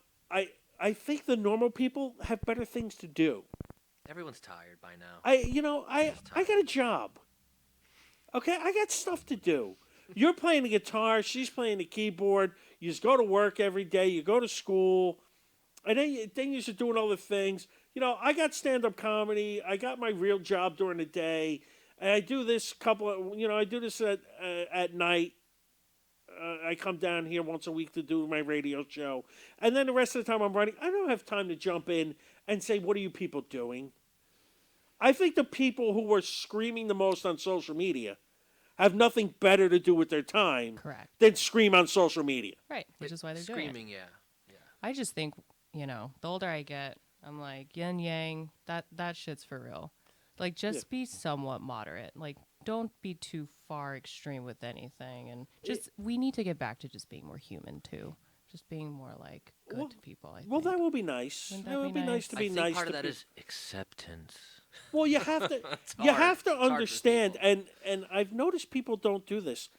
Speaker 2: I think the normal people have better things to do.
Speaker 5: Everyone's tired by now.
Speaker 2: I got a job. Okay, I got stuff to do. You're playing the guitar, she's playing the keyboard. You just go to work every day. You go to school, and then you're just doing other things. I got stand-up comedy. I got my real job during the day, and I do this I do this at night. I come down here once a week to do my radio show, and then the rest of the time I'm running. I don't have time to jump in and say, "What are you people doing?" I think the people who are screaming the most on social media have nothing better to do with their time
Speaker 4: Correct.
Speaker 2: than scream on social media.
Speaker 4: Right. Which is why they're doing it.
Speaker 5: Screaming, yeah.
Speaker 4: I just think, the older I get, I'm like, yin yang, that shit's for real. Like, just be somewhat moderate. Like, don't be too far extreme with anything. And just, we need to get back to just being more human, too. Just being more, like, good to people, I think.
Speaker 2: Well, that will be nice.
Speaker 4: Wouldn't
Speaker 2: That
Speaker 4: that
Speaker 2: would
Speaker 4: be
Speaker 2: be nice to
Speaker 5: I
Speaker 2: be
Speaker 5: think
Speaker 2: nice
Speaker 5: part
Speaker 2: to
Speaker 5: of that
Speaker 2: people.
Speaker 5: is acceptance.
Speaker 2: Well, you have to.
Speaker 5: It's
Speaker 2: you
Speaker 5: hard.
Speaker 2: have to
Speaker 5: It's hard for
Speaker 2: understand,
Speaker 5: people.
Speaker 2: and I've noticed people don't do this.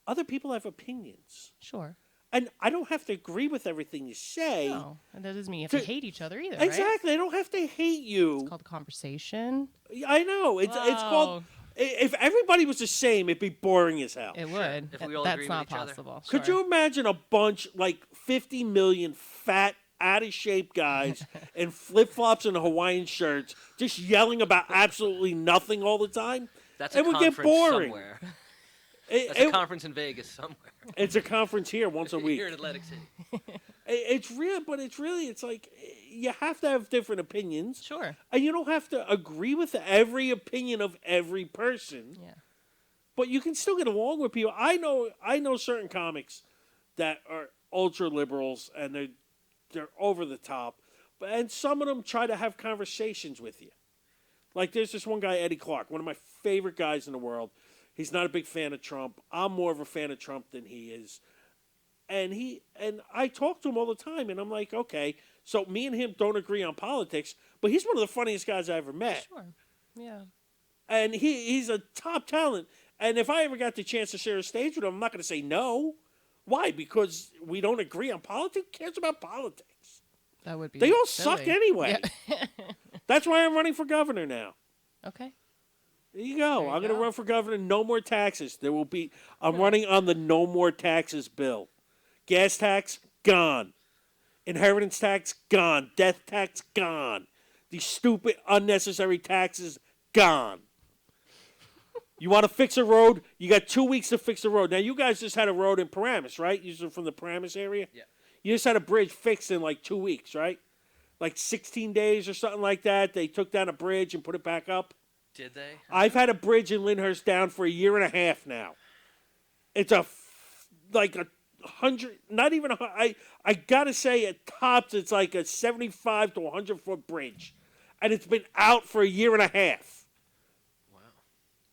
Speaker 2: Other people have opinions,
Speaker 4: Sure.
Speaker 2: and I don't have to agree with everything you say.
Speaker 4: No. And that doesn't mean you have to
Speaker 2: To-
Speaker 4: hate each other either, right?
Speaker 2: Exactly. I don't have to hate you.
Speaker 4: It's called conversation.
Speaker 2: I know. It's called.
Speaker 4: Whoa.
Speaker 2: If everybody was the same, it'd be boring as hell.
Speaker 4: It would.
Speaker 5: If we all
Speaker 4: That's
Speaker 5: agree with
Speaker 4: not
Speaker 5: each other.
Speaker 4: possible.
Speaker 2: Could
Speaker 4: Sure.
Speaker 2: you imagine a bunch like 50 million fat, out of shape guys in flip flops and Hawaiian shirts just yelling about absolutely nothing all the time?
Speaker 5: That's a
Speaker 2: It would get
Speaker 5: conference
Speaker 2: boring.
Speaker 5: somewhere.
Speaker 2: It-
Speaker 5: That's a
Speaker 2: it-
Speaker 5: conference in Vegas somewhere.
Speaker 2: it's a conference here once a week.
Speaker 5: Here in Atlantic City.
Speaker 2: It's real, but it's like you have to have different opinions,
Speaker 4: Sure.
Speaker 2: and you don't have to agree with every opinion of every person.
Speaker 4: Yeah.
Speaker 2: But you can still get along with people. I know certain comics that are ultra liberals and they're over the top, and some of them try to have conversations with you. Like there's this one guy, Eddie Clark, one of my favorite guys in the world. He's not a big fan of Trump. I'm more of a fan of Trump than he is. And I talk to him all the time, and I'm like, okay, so me and him don't agree on politics, but he's one of the funniest guys I ever met.
Speaker 4: Sure. Yeah.
Speaker 2: And he's a top talent. And if I ever got the chance to share a stage with him, I'm not going to say no. Why? Because we don't agree on politics? Who cares about politics?
Speaker 4: That would be.
Speaker 2: They all
Speaker 4: silly.
Speaker 2: suck anyway.
Speaker 4: Yeah.
Speaker 2: That's why I'm running for governor now.
Speaker 4: Okay.
Speaker 2: There you go.
Speaker 4: There you
Speaker 2: I'm going to
Speaker 4: go.
Speaker 2: run for governor. No more taxes. I'm running on the no more taxes bill. Gas tax, gone. Inheritance tax, gone. Death tax, gone. These stupid, unnecessary taxes, gone. You want to fix a road? You got 2 weeks to fix the road. Now, you guys just had a road in Paramus, right? You're from the Paramus area?
Speaker 5: Yeah.
Speaker 2: You just had a bridge fixed in like 2 weeks, right? Like 16 days or something like that. They took down a bridge and put it back up.
Speaker 5: Did they?
Speaker 2: I've had a bridge in Lyndhurst down for a year and a half now. It's like a 100, not even I gotta say at tops it's like a 75 to 100-foot bridge. And it's been out for a year and a half.
Speaker 5: Wow.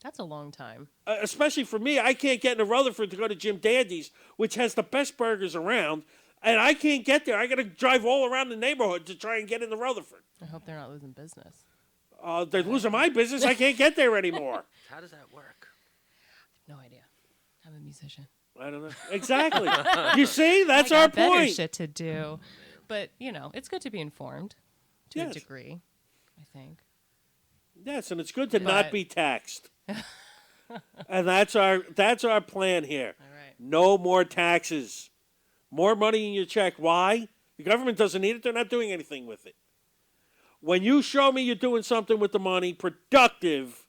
Speaker 4: That's a long time.
Speaker 2: Especially for me, I can't get into Rutherford to go to Jim Dandy's, which has the best burgers around, and I can't get there. I got to drive all around the neighborhood to try and get into Rutherford.
Speaker 4: I hope they're not losing business.
Speaker 2: They're losing my business. I can't get there anymore.
Speaker 5: How does that work?
Speaker 4: No idea. I'm a musician.
Speaker 2: I don't know. Exactly. You see? That's
Speaker 4: I
Speaker 2: our
Speaker 4: got better
Speaker 2: point.
Speaker 4: shit to do. But, it's good to be informed to a
Speaker 2: Yes.
Speaker 4: degree, I think.
Speaker 2: Yes, and it's good to not
Speaker 4: But-
Speaker 2: be taxed. And that's our plan here.
Speaker 4: All right.
Speaker 2: No more taxes. More money in your check. Why? The government doesn't need it. They're not doing anything with it. When you show me you're doing something with the money, productive,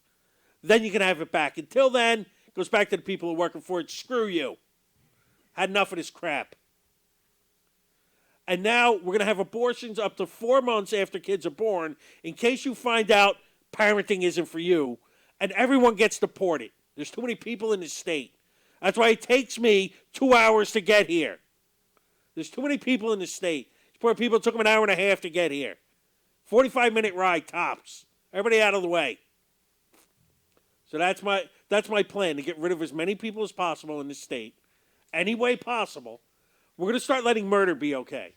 Speaker 2: then you can have it back. Until then, it goes back to the people who are working for it. Screw you. Had enough of this crap. And now we're going to have abortions up to 4 months after kids are born in case you find out parenting isn't for you. And everyone gets deported. There's too many people in this state. That's why it takes me 2 hours to get here. There's too many people in the state. These poor people, it took them an hour and a half to get here. 45-minute ride, tops. Everybody out of the way. So that's my plan, to get rid of as many people as possible in this state. Any way possible. We're going to start letting murder be okay.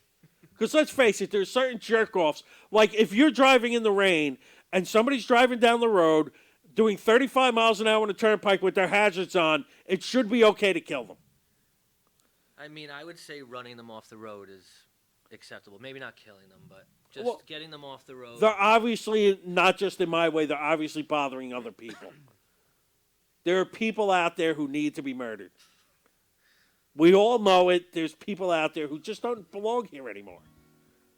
Speaker 2: Because let's face it, there's certain jerk-offs. Like if you're driving in the rain and somebody's driving down the road doing 35 miles an hour on the turnpike with their hazards on, it should be okay to kill them.
Speaker 5: I mean, I would say running them off the road is acceptable. Maybe not killing them, but just
Speaker 2: Well,
Speaker 5: getting them off the road.
Speaker 2: They're obviously not just in my way, they're obviously bothering other people. There are people out there who need to be murdered. We all know it. There's people out there who just don't belong here anymore.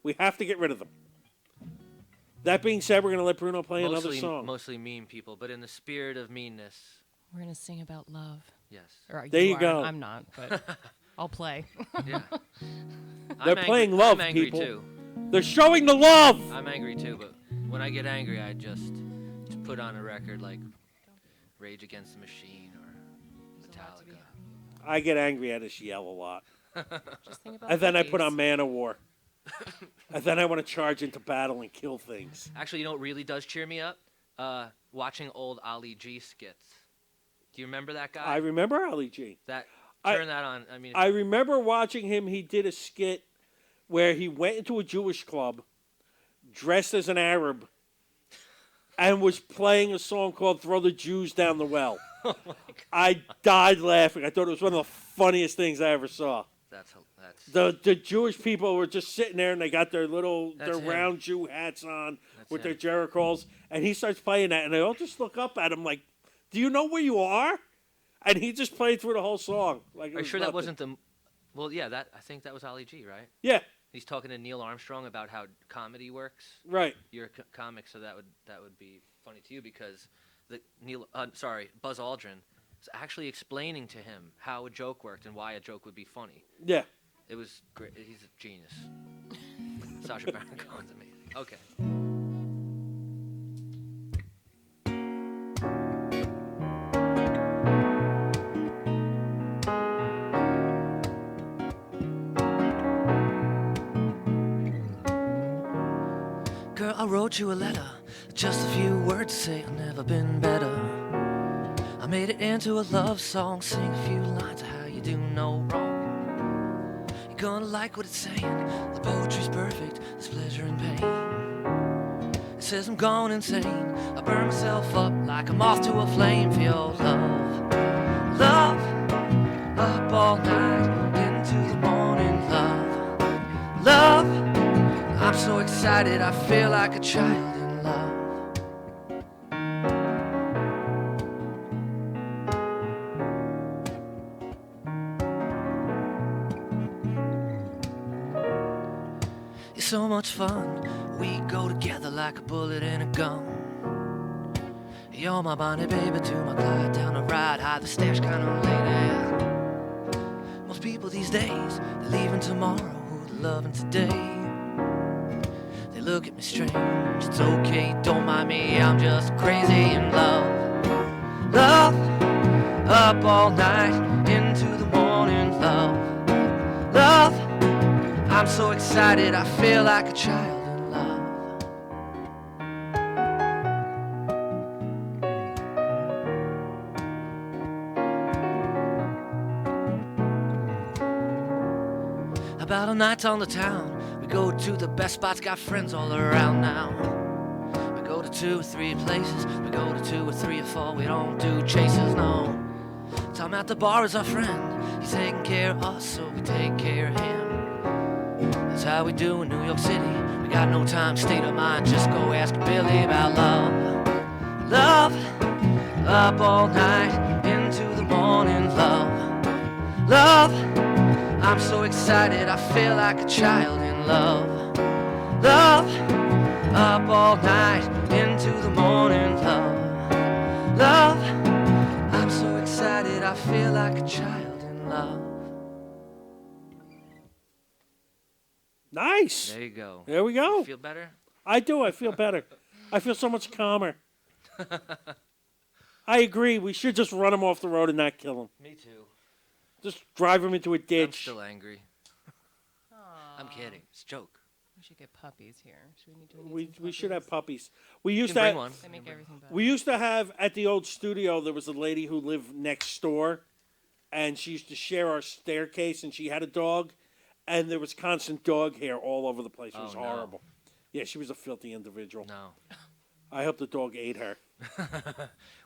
Speaker 2: We have to get rid of them. That being said, we're going to let Bruno play another song.
Speaker 5: Mostly mean people, but in the spirit of meanness,
Speaker 4: We're going to sing about love.
Speaker 5: yes.
Speaker 4: Or
Speaker 2: There you
Speaker 4: are.
Speaker 2: go.
Speaker 4: I'm not, but I'll play.
Speaker 5: Yeah.
Speaker 2: They're playing love,
Speaker 5: I'm angry
Speaker 2: people.
Speaker 5: too.
Speaker 2: They're showing the love.
Speaker 5: I'm angry too, but when I get angry, I just put on a record like Rage Against the Machine or Metallica.
Speaker 2: I get angry. I just yell a lot.
Speaker 4: Just think about
Speaker 2: And then I
Speaker 4: cookies.
Speaker 2: put on Manowar. And then I want to charge into battle and kill things.
Speaker 5: Actually, you know what really does cheer me up? Watching old Ali G skits. Do you remember that guy?
Speaker 2: I remember Ali G.
Speaker 5: Turn that on. I mean,
Speaker 2: I remember watching him. He did a skit where he went into a Jewish club dressed as an Arab and was playing a song called Throw the Jews Down the Well. I died laughing. I thought it was one of the funniest things I ever saw.
Speaker 5: that's
Speaker 2: The Jewish people were just sitting there and they got their
Speaker 5: That's him.
Speaker 2: round Jew hats on with their
Speaker 5: him.
Speaker 2: Jerichos, and he starts playing that and they all just look up at him like, "Do you know where you are?" And he just played through the whole song. Like, it
Speaker 5: Are you
Speaker 2: was
Speaker 5: sure that
Speaker 2: nothing.
Speaker 5: wasn't the? Well, yeah, I think that was Ali G, right?
Speaker 2: Yeah,
Speaker 5: He's talking to Neil Armstrong about how comedy works.
Speaker 2: right.
Speaker 5: You're a comic, so that would be funny to you because Buzz Aldrin was actually explaining to him how a joke worked and why a joke would be funny.
Speaker 2: Yeah.
Speaker 5: It was great. He's a genius. Sacha Baron Cohen's amazing. Okay. Girl, I wrote you a letter, just a few words to say I've never been better. I made it into a love song, sing a few lines of how you do no wrong. You're gonna like what it's saying, the poetry's perfect, there's pleasure and pain. It says I'm gone insane, I burn myself up like a moth to a flame for your love. Love, up all night, into the morning, love. Love, I'm so excited, I feel like a child in love. It's so much fun, we go together like a bullet and a gun. You're my Bonnie baby to my Clyde, down the ride, hide the stash kind of lady. Most people these days, they're leaving tomorrow, who they're loving today. They look at me strange, it's okay, don't mind me, I'm just crazy in love. Love, up all night, into the morning, love. Love, I'm so excited, I feel like a child in love. About a night on the town, we go to the best spots, got friends all around now. We go to 2 or 3 places, we go to 2 or 3 or 4, we don't do chases, no. Tom at the bar is our friend, he's taking care of us, so we take care of him. That's how we do in New York City, we got no time, state of mind, just go ask Billy about love. Love, up all night, into the morning, love. Love, I'm so excited, I feel like a child in love. Love, up all night, into the morning, love. Love, I'm so excited, I feel like a child in love.
Speaker 2: Nice.
Speaker 5: There you go.
Speaker 2: There we go.
Speaker 5: You feel better?
Speaker 2: I do. I feel better. I feel so much calmer. I agree. We should just run him off the road and not kill him.
Speaker 5: Me too.
Speaker 2: Just drive him into a
Speaker 5: I'm
Speaker 2: ditch.
Speaker 5: still angry. I'm kidding. It's a joke.
Speaker 4: We should get puppies here. Should we need
Speaker 2: We should have
Speaker 4: puppies?
Speaker 2: puppies. We
Speaker 5: You
Speaker 2: used
Speaker 5: can
Speaker 2: to
Speaker 5: bring
Speaker 2: have,
Speaker 5: one.
Speaker 4: They make everything better.
Speaker 2: we used to have at the old studio. There was a lady who lived next door, and she used to share our staircase. And she had a dog, and there was constant dog hair all over the place. It was
Speaker 5: Oh, no.
Speaker 2: horrible. Yeah, she was a filthy individual.
Speaker 5: No.
Speaker 2: I hope the dog ate her.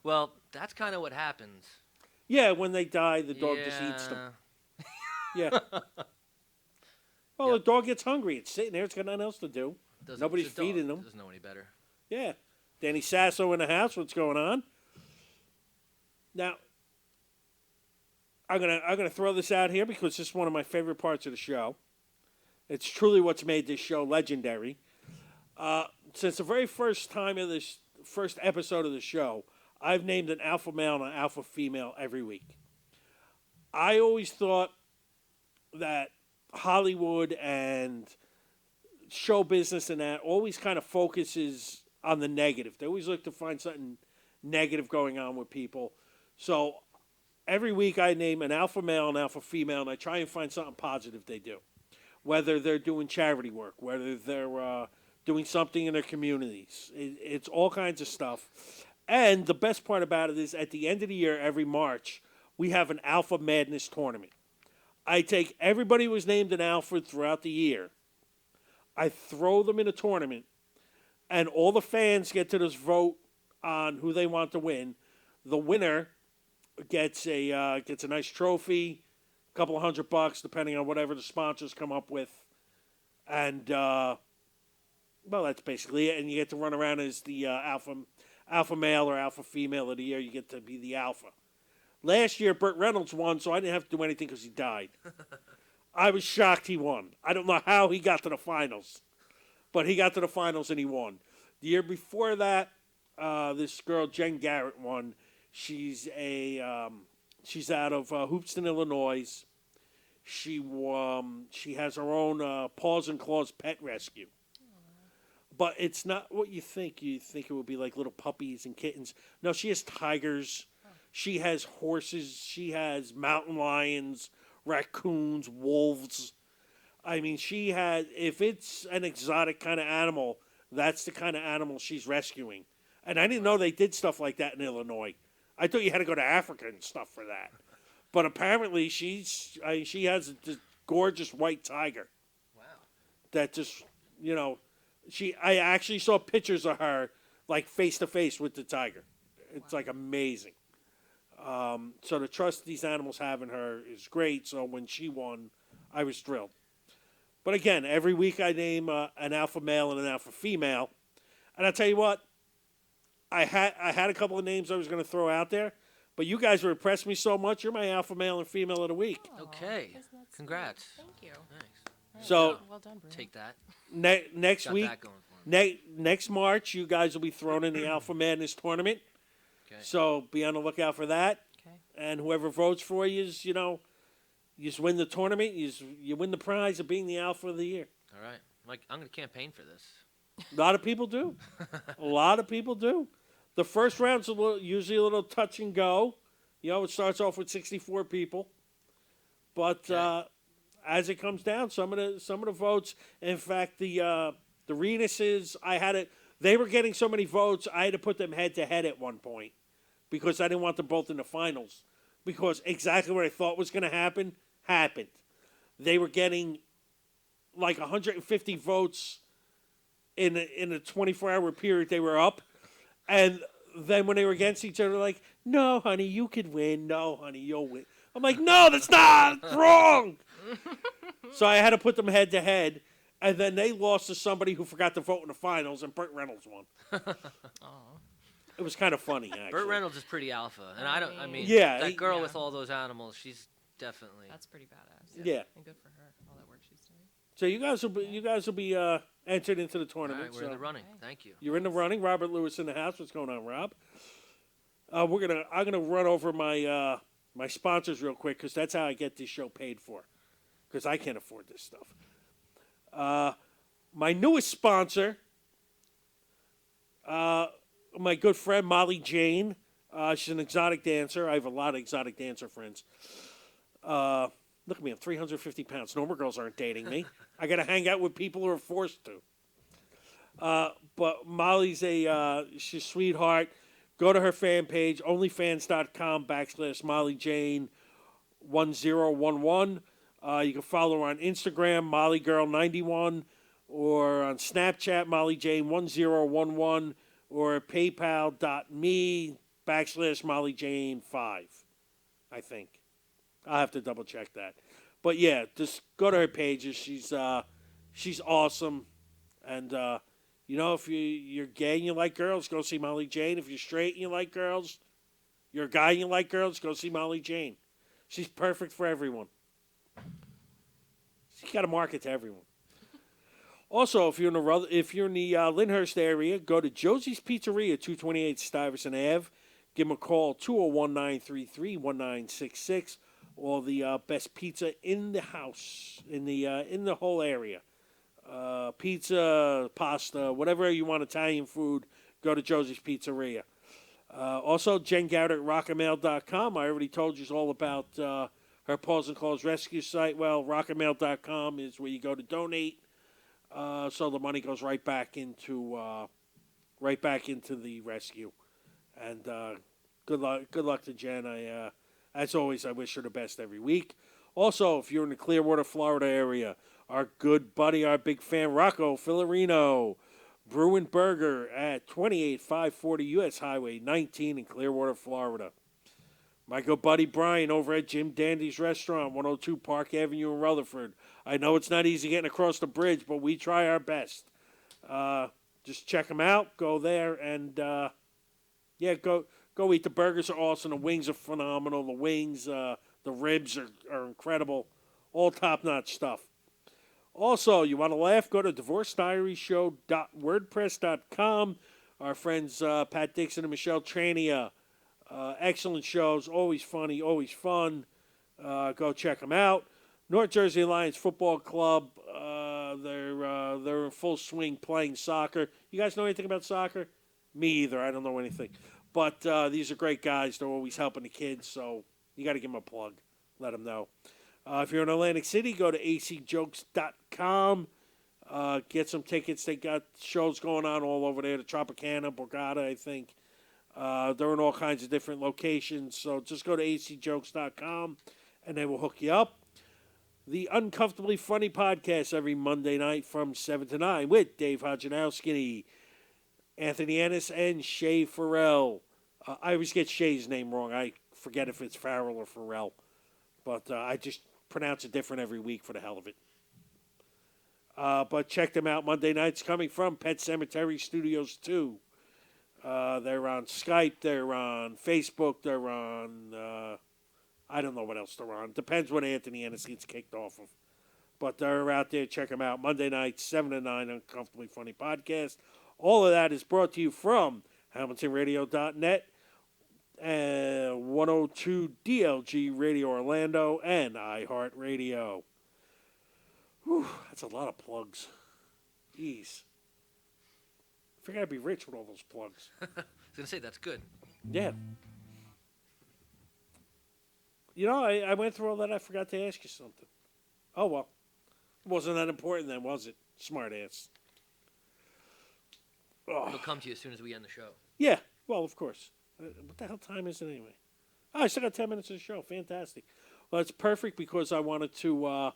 Speaker 5: Well, that's kind of what happens.
Speaker 2: Yeah, when they die, the dog just eats them. Yeah. Well, the dog gets hungry. It's sitting there. It's got nothing else to do.
Speaker 5: Doesn't-
Speaker 2: Nobody's
Speaker 5: it's a dog.
Speaker 2: feeding them.
Speaker 5: Doesn't know any better.
Speaker 2: Yeah. Danny Sasso in the house. What's going on? Now, I'm gonna throw this out here because this is one of my favorite parts of the show. It's truly what's made this show legendary. Since the very first time of this first episode of the show, I've named an alpha male and an alpha female every week. I always thought that Hollywood and show business and that always kind of focuses on the negative. They always look to find something negative going on with people. So every week I name an alpha male and alpha female, and I try and find something positive they do. whether they're doing charity work, whether they're doing something in their communities. It's all kinds of stuff. And the best part about it is at the end of the year, every March, we have an Alpha Madness tournament. I take everybody who was named an Alpha throughout the year. I throw them in a tournament, and all the fans get to just vote on who they want to win. The winner gets a nice trophy, a couple of $100 depending on whatever the sponsors come up with, and well, that's basically it. And you get to run around as the alpha male or alpha female of the year. You get to be the alpha. Last year, Burt Reynolds won, so I didn't have to do anything because he died. I was shocked he won. I don't know how he got to the finals, but he got to the finals and he won. The year before that, this girl Jen Garrett won. She's she's out of Hoopeston, Illinois. She has her own Paws and Claws pet rescue. But it's not what you think. You think it would be like little puppies and kittens. No, she has tigers. She has horses. She has mountain lions, raccoons, wolves. I mean, if it's an exotic kind of animal, that's the kind of animal she's rescuing. And I didn't know they did stuff like that in Illinois. I thought you had to go to Africa and stuff for that. But apparently she has this gorgeous white tiger.
Speaker 5: Wow.
Speaker 2: That just, I actually saw pictures of her like face to face with the tiger. It's like amazing. So the trust these animals have in her is great. So when she won, I was thrilled. But again, every week I name an alpha male and an alpha female. And I'll tell you what, I had a couple of names I was going to throw out there, but you guys were impressed me so much. You're my alpha male and female of the week.
Speaker 5: Okay.
Speaker 4: Isn't that sweet?
Speaker 5: Congrats.
Speaker 4: Thank you.
Speaker 5: Thanks.
Speaker 2: So
Speaker 4: Well done, Bruno.
Speaker 5: Take that.
Speaker 2: next
Speaker 5: Got
Speaker 2: week,
Speaker 5: that going for me.
Speaker 2: next March, you guys will be thrown in the Alpha Madness tournament.
Speaker 5: Okay.
Speaker 2: So be on the lookout for that.
Speaker 4: Okay.
Speaker 2: And whoever votes for you is, you just win the tournament. You win the prize of being the Alpha of the Year.
Speaker 5: All right. I'm going to campaign for this.
Speaker 2: A lot of people do. A lot of people do. The first round's usually a little touch and go. It starts off with 64 people. But
Speaker 5: Okay.
Speaker 2: as it comes down, some of the votes. In fact, the Renuses, they were getting so many votes, I had to put them head to head at one point because I didn't want them both in the finals. Because exactly what I thought was going to happen happened. They were getting like 150 votes in a 24-hour period. They were up, and then when they were against each other, like, no, honey, you could win. No, honey, you'll win. I'm like, no, that's not wrong. So I had to put them head to head, and then they lost to somebody who forgot to vote in the finals, and Burt Reynolds won. It was kind of funny, actually.
Speaker 5: Burt Reynolds is pretty alpha, and I mean,
Speaker 2: Yeah,
Speaker 5: that girl
Speaker 4: yeah.
Speaker 5: with all those animals, she's definitely.
Speaker 4: That's pretty badass.
Speaker 2: Yeah.
Speaker 4: And good for her, all that work she's doing.
Speaker 2: So you guys will be entered into the
Speaker 5: All
Speaker 2: tournament.
Speaker 5: right, we're in
Speaker 2: so
Speaker 5: the running.
Speaker 4: Okay.
Speaker 5: Thank you.
Speaker 2: You're in the running. Robert Lewis in the house. What's going on, Rob? I'm gonna run over my my sponsors real quick because that's how I get this show paid for. Because I can't afford this stuff. My newest sponsor, my good friend Molly Jane. She's an exotic dancer. I have a lot of exotic dancer friends. Look at me, I'm 350 pounds. Normal girls aren't dating me. I got to hang out with people who are forced to. But Molly's she's a sweetheart. Go to her fan page, onlyfans.com/Molly Jane 1011. You can follow her on Instagram, MollyGirl91, or on Snapchat, Molly Jane 1011, or paypal.me/Molly Jane 5, I think. I'll have to double check that. But yeah, just go to her pages. She's awesome. And, if you're gay and you like girls, go see Molly Jane. If you're straight and you like girls, you're a guy and you like girls, go see Molly Jane. She's perfect for everyone. She's got a market to everyone. Also, if you're in the Lyndhurst area, go to Josie's Pizzeria, 228 Stuyvesant Ave. Give them a call, 201-933-1966. All the best pizza in the house, in the whole area. Pizza, pasta, whatever you want, Italian food, go to Josie's Pizzeria. Also, Jen Garrett at rockamail.com. I already told you all about her Paws and Claws rescue site. Well, rocketmail.com is where you go to donate. So the money goes right back into the rescue. And good luck to Jen. As always, I wish her the best every week. Also, if you're in the Clearwater, Florida area, our good buddy, our big fan, Rocco Filarino, Brew and Burger at 28540 U.S. Highway 19 in Clearwater, Florida. My good buddy Brian over at Jim Dandy's Restaurant, 102 Park Avenue in Rutherford. I know it's not easy getting across the bridge, but we try our best. Just check them out. Go there and, go eat. The burgers are awesome. The wings are phenomenal. The wings, the ribs are incredible. All top-notch stuff. Also, you want to laugh? Go to divorcediaryshow.wordpress.com. Our friends Pat Dixon and Michelle Trania. Excellent shows, always funny, always fun. Go check them out. North Jersey Alliance Football Club. They're in full swing playing soccer. You guys know anything about soccer? Me either. I don't know anything. But these are great guys. They're always helping the kids, so you got to give them a plug. Let them know. If you're in Atlantic City, go to acjokes.com. Get some tickets. They got shows going on all over there. The Tropicana, Borgata, I think. They're in all kinds of different locations. So just go to acjokes.com, and they will hook you up. The Uncomfortably Funny podcast every Monday night from 7 to 9 with Dave Hodjanowski, Anthony Ennis, and Shay Farrell. I always get Shay's name wrong. I forget if it's Farrell or Farrell. But I just pronounce it different every week for the hell of it. But check them out Monday nights coming from Pet Cemetery Studios 2. They're on Skype. They're on Facebook. They're on, I don't know what else they're on. Depends what Anthony Ennis gets kicked off of. But they're out there. Check them out. Monday nights, 7 to 9, Uncomfortably Funny podcast. All of that is brought to you from HamiltonRadio.net. 102 DLG Radio Orlando and iHeartRadio. Whew, that's a lot of plugs. Jeez. I figured I'd be rich with all those plugs.
Speaker 5: I was going to say, that's good.
Speaker 2: Yeah. You know, I went through all that. I forgot to ask you something. Oh, well. It wasn't that important then, was it? Smart ass. Oh.
Speaker 5: It'll come to you as soon as we end the show.
Speaker 2: Yeah. Well, of course. What the hell time is it anyway? Oh, I still got 10 minutes of the show. Fantastic. Well, it's perfect because I wanted to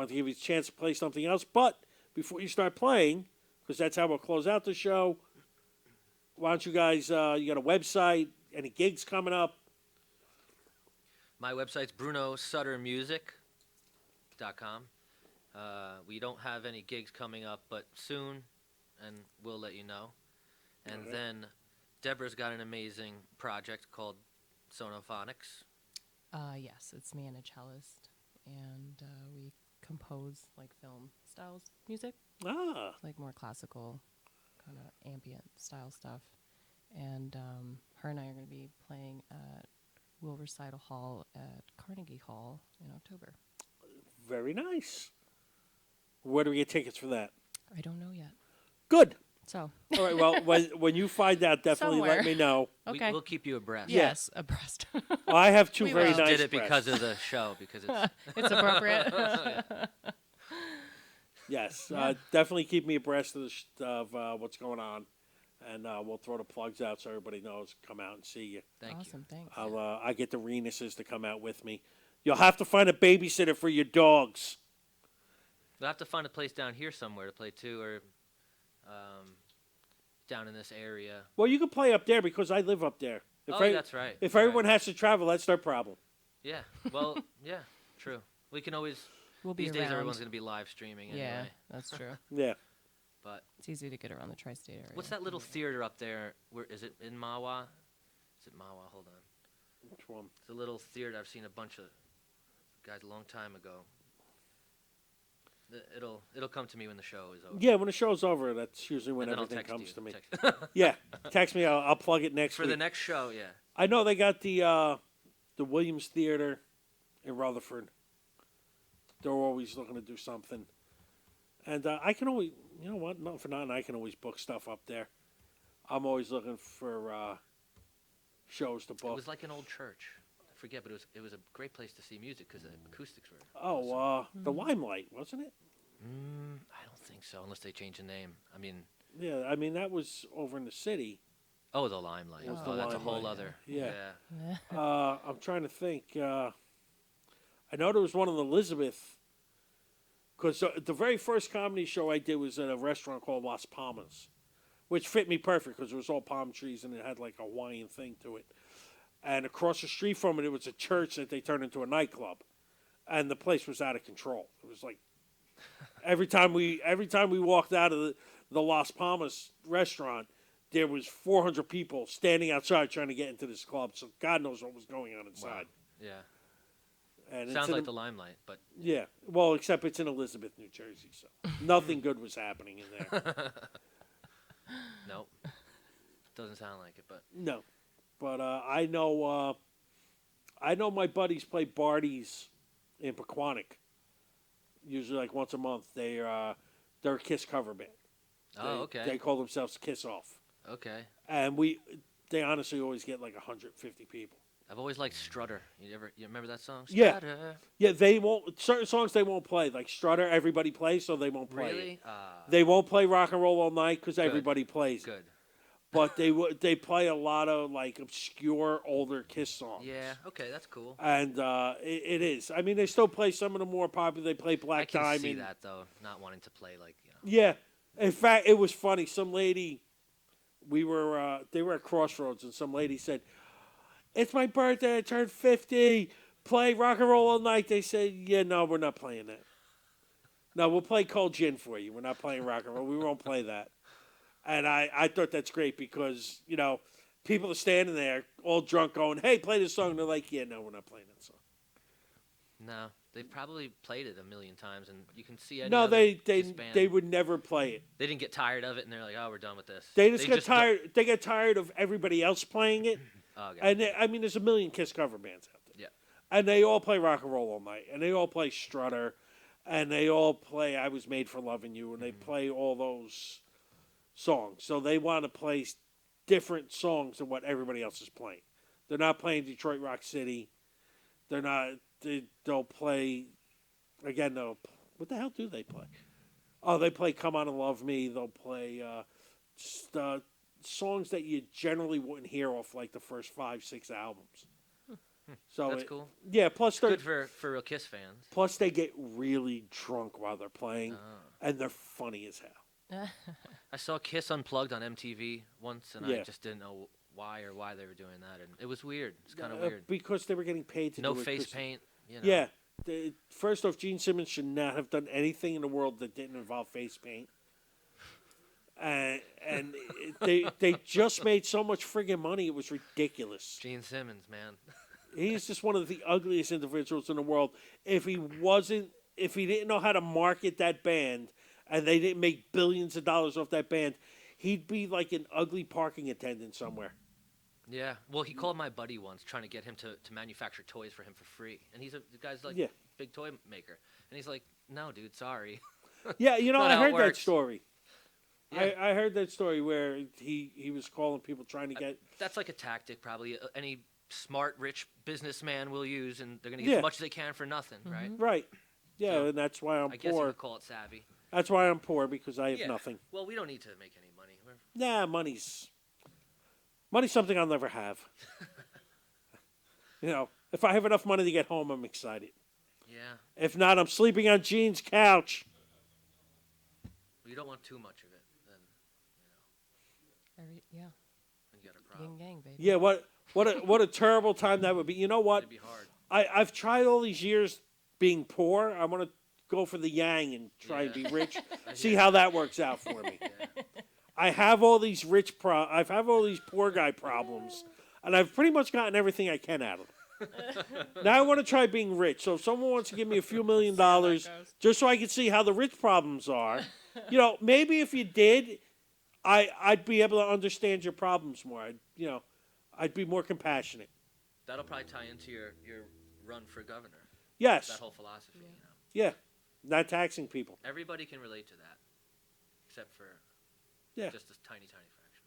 Speaker 2: give you a chance to play something else. But before you start playing, because that's how we'll close out the show, why don't you guys, you got a website, any gigs coming up?
Speaker 5: My website's brunosuttermusic.com. We don't have any gigs coming up, but soon, and we'll let you know. And
Speaker 2: Okay.
Speaker 5: then Deborah's got an amazing project called Sonophonics.
Speaker 4: Yes, it's me and a cellist, and we compose like film styles music,
Speaker 2: Ah,
Speaker 4: like more classical, kind of ambient style stuff. And her and I are going to be playing at Will Recital Hall at Carnegie Hall in October.
Speaker 2: very nice. Where do we get tickets for that?
Speaker 4: I don't know yet.
Speaker 2: Good.
Speaker 4: So,
Speaker 2: All right, well, when you find out, definitely
Speaker 4: Somewhere.
Speaker 2: let me know.
Speaker 4: okay.
Speaker 5: We'll keep you abreast.
Speaker 4: Yes, abreast.
Speaker 2: I have two
Speaker 4: We
Speaker 2: very
Speaker 4: will.
Speaker 2: nice
Speaker 5: Did it
Speaker 2: breasts.
Speaker 5: because of the show, because it's
Speaker 4: It's appropriate.
Speaker 2: Yes,
Speaker 4: Yeah.
Speaker 2: definitely keep me abreast of what's going on, and we'll throw the plugs out so everybody knows. Come out and see you.
Speaker 5: thank
Speaker 4: Awesome, thanks.
Speaker 2: I get the Renuses to come out with me. You'll have to find a babysitter for your dogs.
Speaker 5: you. We'll have to find a place down here somewhere to play too, or down in this area.
Speaker 2: Well, you can play up there because I live up there.
Speaker 5: That's right.
Speaker 2: If
Speaker 5: right.
Speaker 2: everyone has to travel, that's their problem.
Speaker 5: Yeah. Well, yeah. True. We can always.
Speaker 4: We'll be
Speaker 5: These days,
Speaker 4: around.
Speaker 5: everyone's going to be live streaming anyway.
Speaker 4: Yeah, that's true.
Speaker 2: Yeah.
Speaker 5: But
Speaker 4: It's easy to get around the tri-state area.
Speaker 5: what's that little theater up there? Where is it in Mawa? Is it Mawa? Hold on.
Speaker 2: Which one?
Speaker 5: It's a little theater. I've seen a bunch of guys a long time ago. It'll come to me when the show is over.
Speaker 2: Yeah, when the show's over, that's usually when
Speaker 5: And then I'll
Speaker 2: everything
Speaker 5: text
Speaker 2: comes
Speaker 5: you.
Speaker 2: to me.
Speaker 5: Text-
Speaker 2: Yeah, text me. I'll plug it next
Speaker 5: For
Speaker 2: week.
Speaker 5: the next show, yeah.
Speaker 2: I know they got the Williams Theater in Rutherford. They're always looking to do something, and I can always, you know what? Not for nothing, I can always book stuff up there. I'm always looking for shows to
Speaker 5: It
Speaker 2: book.
Speaker 5: was like an old church. I forget, but it was a great place to see music because the acoustics were.
Speaker 2: Oh,
Speaker 5: awesome.
Speaker 2: the Limelight, wasn't it?
Speaker 5: I don't think so, unless they change the name. I mean,
Speaker 2: Yeah, I mean that was over in the city.
Speaker 5: oh, the Limelight.
Speaker 2: Was
Speaker 5: Oh,
Speaker 2: the
Speaker 5: that's a whole
Speaker 2: Limelight.
Speaker 5: other.
Speaker 2: Yeah.
Speaker 5: Yeah.
Speaker 2: I'm trying to think. I know there was one in Elizabeth. Because the very first comedy show I did was at a restaurant called Las Palmas, which fit me perfect because it was all palm trees and it had like a Hawaiian thing to it. And across the street from it, it was a church that they turned into a nightclub, and the place was out of control. It was like every time we walked out of the Las Palmas restaurant, there was 400 people standing outside trying to get into this club. So God knows what was going on inside.
Speaker 5: Yeah.
Speaker 2: And
Speaker 5: Sounds
Speaker 2: it's in
Speaker 5: like the Limelight, but
Speaker 2: yeah. Well, except it's in Elizabeth, New Jersey, so nothing good was happening in there.
Speaker 5: nope. Doesn't sound like it, but
Speaker 2: No, but I know my buddies play Barty's in Pequannock. Usually, like once a month. They're a Kiss cover band.
Speaker 5: oh, okay.
Speaker 2: They call themselves Kiss Off,
Speaker 5: Okay.
Speaker 2: and they honestly always get like 150 people.
Speaker 5: I've always liked Strutter. You remember that song?
Speaker 2: Yeah.
Speaker 5: Strutter.
Speaker 2: Yeah, they won't. Certain songs they won't play. Like Strutter, everybody plays, so they won't play.
Speaker 5: Really?
Speaker 2: It. They won't play Rock and Roll All Night because
Speaker 5: Good.
Speaker 2: everybody plays. it.
Speaker 5: Good.
Speaker 2: But they play a lot of like obscure older Kiss songs.
Speaker 5: Yeah. Okay, that's cool.
Speaker 2: And it is. I mean, they still play some of the more popular. They play Black
Speaker 5: I can
Speaker 2: Diamond.
Speaker 5: see that though, not wanting to play like
Speaker 2: Yeah. In fact, it was funny. Some lady, they were at Crossroads, and some lady said, "It's my birthday. I turned 50. Play Rock and Roll All Night." They said, "Yeah, no, we're not playing that. No, we'll play Cold Gin for you. We're not playing rock and roll. We won't play that." And I thought that's great because, people are standing there all drunk going, "Hey, play this song." And they're like, "Yeah, no, we're not playing that song."
Speaker 5: No, they've probably played it a million times, and you can see. Any
Speaker 2: No,
Speaker 5: other
Speaker 2: they
Speaker 5: Kiss band,
Speaker 2: they would never play it.
Speaker 5: They didn't get tired of it, and they're like, "Oh, we're done with this."
Speaker 2: They just get
Speaker 5: don't-
Speaker 2: tired. They get tired of everybody else playing it.
Speaker 5: Oh, okay.
Speaker 2: And I mean, there's a million Kiss cover bands out there.
Speaker 5: Yeah.
Speaker 2: And they all play Rock and Roll All Night, and they all play Strutter, and they all play I Was Made for Loving You, and they play all those songs. So they want to play different songs than what everybody else is playing. They're not playing Detroit Rock City. They're not. They'll play again. What the hell do they play? Oh, they play "Come On and Love Me." They'll play just, songs that you generally wouldn't hear off like the first 5-6 albums. So
Speaker 5: That's cool.
Speaker 2: Yeah. Plus,
Speaker 5: Good for real Kiss fans.
Speaker 2: plus they get really drunk while they're playing,
Speaker 5: Oh.
Speaker 2: and they're funny as hell.
Speaker 5: I saw Kiss Unplugged on MTV once, and
Speaker 2: Yeah.
Speaker 5: I just didn't know why they were doing that, and it was weird. It's kind of
Speaker 2: Uh,
Speaker 5: weird.
Speaker 2: Because they were getting paid to
Speaker 5: No
Speaker 2: do it.
Speaker 5: face
Speaker 2: 'Cause-
Speaker 5: paint. You know.
Speaker 2: Yeah. First off, Gene Simmons should not have done anything in the world that didn't involve face paint. And they just made so much friggin' money, it was ridiculous.
Speaker 5: Gene Simmons, man.
Speaker 2: He's just one of the ugliest individuals in the world. If he didn't know how to market that band, and they didn't make billions of dollars off that band, he'd be like an ugly parking attendant somewhere.
Speaker 5: Yeah. Well, he called my buddy once, trying to get him to manufacture toys for him for free, and the guy's like
Speaker 2: Yeah.
Speaker 5: big toy maker, and he's like, "No, dude, sorry."
Speaker 2: Yeah,
Speaker 5: Not
Speaker 2: I
Speaker 5: how it
Speaker 2: heard that
Speaker 5: works.
Speaker 2: story.
Speaker 5: Yeah.
Speaker 2: I heard that story where he was calling people trying to get.
Speaker 5: That's like a tactic, probably any smart, rich businessman will use, and they're gonna get
Speaker 2: Yeah.
Speaker 5: as much as they can for nothing, right?
Speaker 2: Right. Yeah,
Speaker 5: So,
Speaker 2: and that's why I'm
Speaker 5: I guess you
Speaker 2: poor.
Speaker 5: would call it savvy.
Speaker 2: That's why I'm poor, because I have
Speaker 5: Yeah.
Speaker 2: nothing.
Speaker 5: Well, we don't need to make any money.
Speaker 2: Nah, money's something I'll never have. If I have enough money to get home, I'm excited.
Speaker 5: Yeah.
Speaker 2: If not, I'm sleeping on Gene's couch.
Speaker 5: Well, you don't want too much of it, then
Speaker 4: Yeah.
Speaker 5: you got a problem.
Speaker 4: Yin yang, baby.
Speaker 2: Yeah, what a terrible time that would be. You know what?
Speaker 5: It'd be hard.
Speaker 2: I've tried all these years being poor. I want to go for the yang and try and be rich. See how that works out for me.
Speaker 5: Yeah.
Speaker 2: I have all these I've have all these poor guy problems, and I've pretty much gotten everything I can out of them. Now I want to try being rich. So if someone wants to give me a few $1 million just so I can see how the rich problems are, maybe if you did, I'd be able to understand your problems more. I'd be more compassionate.
Speaker 5: That'll probably tie into your run for governor. That
Speaker 2: Yes.
Speaker 5: whole philosophy,
Speaker 2: Yeah. Not taxing people.
Speaker 5: Everybody can relate to that, except for
Speaker 2: Yeah.
Speaker 5: just a tiny, tiny fraction.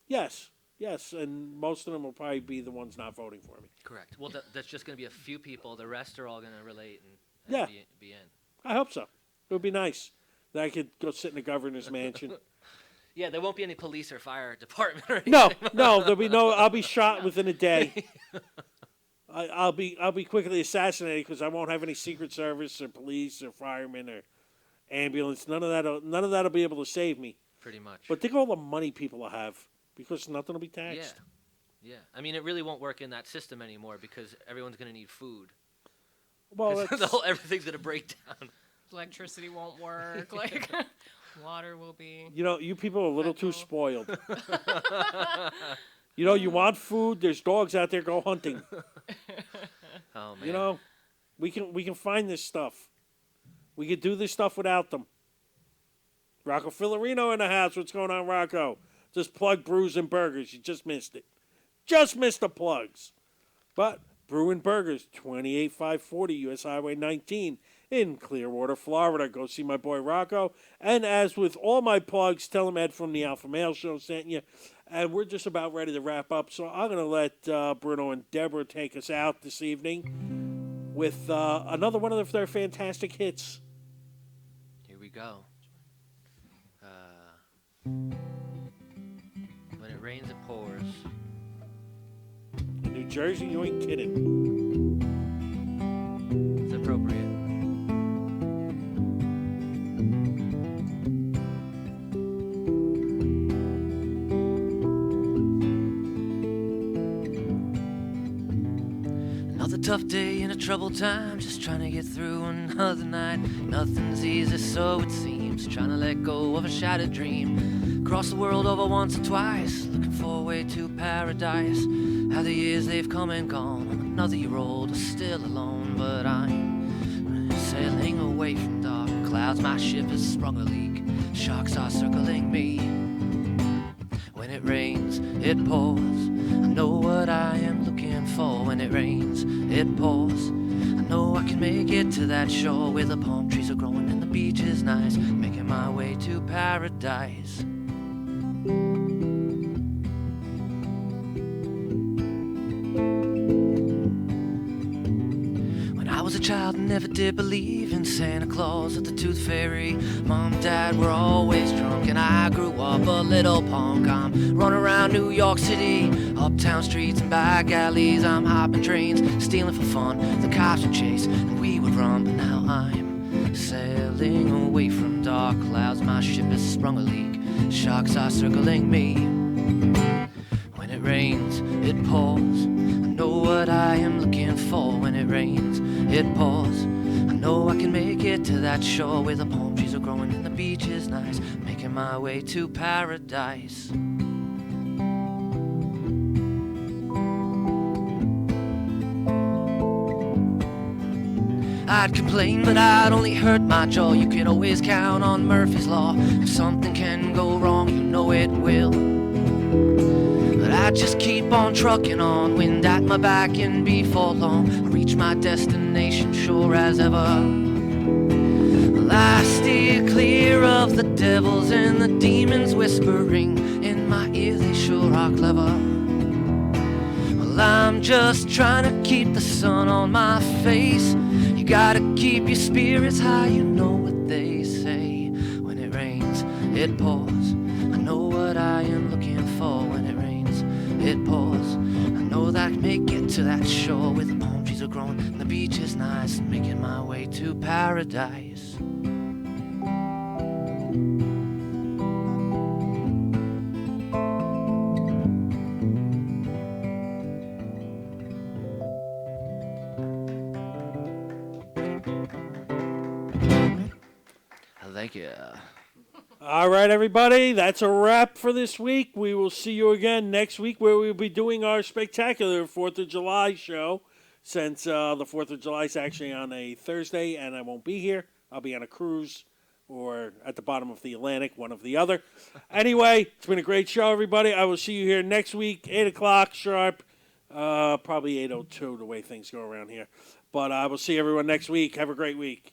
Speaker 2: Yes. Yes, and most of them will probably be the ones not voting for me.
Speaker 5: Correct. Well, that's just going to be a few people. The rest are all going to relate and
Speaker 2: Yeah.
Speaker 5: be in.
Speaker 2: I hope so. It would be nice that I could go sit in the governor's mansion.
Speaker 5: Yeah, there won't be any police or fire department or anything.
Speaker 2: No, there'll be no. I'll be shot within a day. I'll be quickly assassinated because I won't have any Secret Service or police or firemen or ambulance. None of that'll be able to save me.
Speaker 5: Pretty much.
Speaker 2: But think of all the money people will have because nothing will be taxed.
Speaker 5: Yeah. I mean, it really won't work in that system anymore because everyone's going to need food.
Speaker 2: Well,
Speaker 5: 'Cause
Speaker 2: that's,
Speaker 5: everything's going to break down.
Speaker 4: Electricity won't work. Like water will be.
Speaker 2: you people are a little too
Speaker 4: Petrol.
Speaker 2: spoiled. You want food? There's dogs out there. Go hunting.
Speaker 5: Oh man.
Speaker 2: We can find this stuff. We could do this stuff without them. Rocco Filarino in the house. What's going on, Rocco? Just plug Brews and Burgers. You just missed it. Just missed the plugs. But Brew and Burgers, 28540 US Highway 19 in Clearwater, Florida. Go see my boy Rocco. And as with all my plugs, tell him Ed from the Alpha Male Show sent you. And we're just about ready to wrap up. So I'm going to let Bruno and Deborah take us out this evening with another one of their fantastic hits.
Speaker 5: Here we go. When it rains, it pours.
Speaker 2: In New Jersey, you ain't kidding.
Speaker 5: It's appropriate. Another tough day in a troubled time, just trying to get through another night. Nothing's easy, so it seems, trying to let go of a shattered dream. Cross the world over once or twice, looking for a way to paradise. How the years they've come and gone, I'm another year old, still alone, but I'm sailing away from dark clouds. My ship has sprung a leak, sharks are circling me. When it rains, it pours, I know what I am looking for. When it rains, it pours, I know I can make it to that shore where the palm trees are growing and the beach is nice, making my way to paradise. When I was a child, I never did believe in Santa Claus or the Tooth Fairy. Mom and Dad were always drunk and I grew up a little punk. I'm running around New York City, uptown streets and back alleys. I'm hopping trains, stealing for fun. The cops would chase and we would run, but now I'm sailing away from dark clouds. My ship has sprung a leak, sharks are circling me. When it rains, it pours, I know what I am looking for. When it rains, it pours, I know I can make it to that shore where the palm trees are growing and the beach is nice, making my way to paradise. I'd complain, but I'd only hurt my jaw. You can always count on Murphy's Law. If something can go wrong, you know it will. But I just keep on trucking on, wind at my back, and before long I reach my destination, sure as ever. Well, I steer clear of the devils and the demons whispering in my ear, they sure are clever. Well, I'm just trying to keep the sun on my face. You gotta keep your spirits high, you know what they say. When it rains, it pours, I know what I am looking for. When it rains, it pours, I know that I can make it to that shore where the palm trees are growing and the beach is nice, and making my way to paradise. Thank you.
Speaker 2: All right, everybody, that's a wrap for this week. We will see you again next week where we'll be doing our spectacular 4th of July show, since the 4th of July is actually on a Thursday and I won't be here. I'll be on a cruise or at the bottom of the Atlantic, one of the other. Anyway, it's been a great show, everybody. I will see you here next week, 8 o'clock sharp, probably 8:02 the way things go around here. But I will see everyone next week. Have a great week.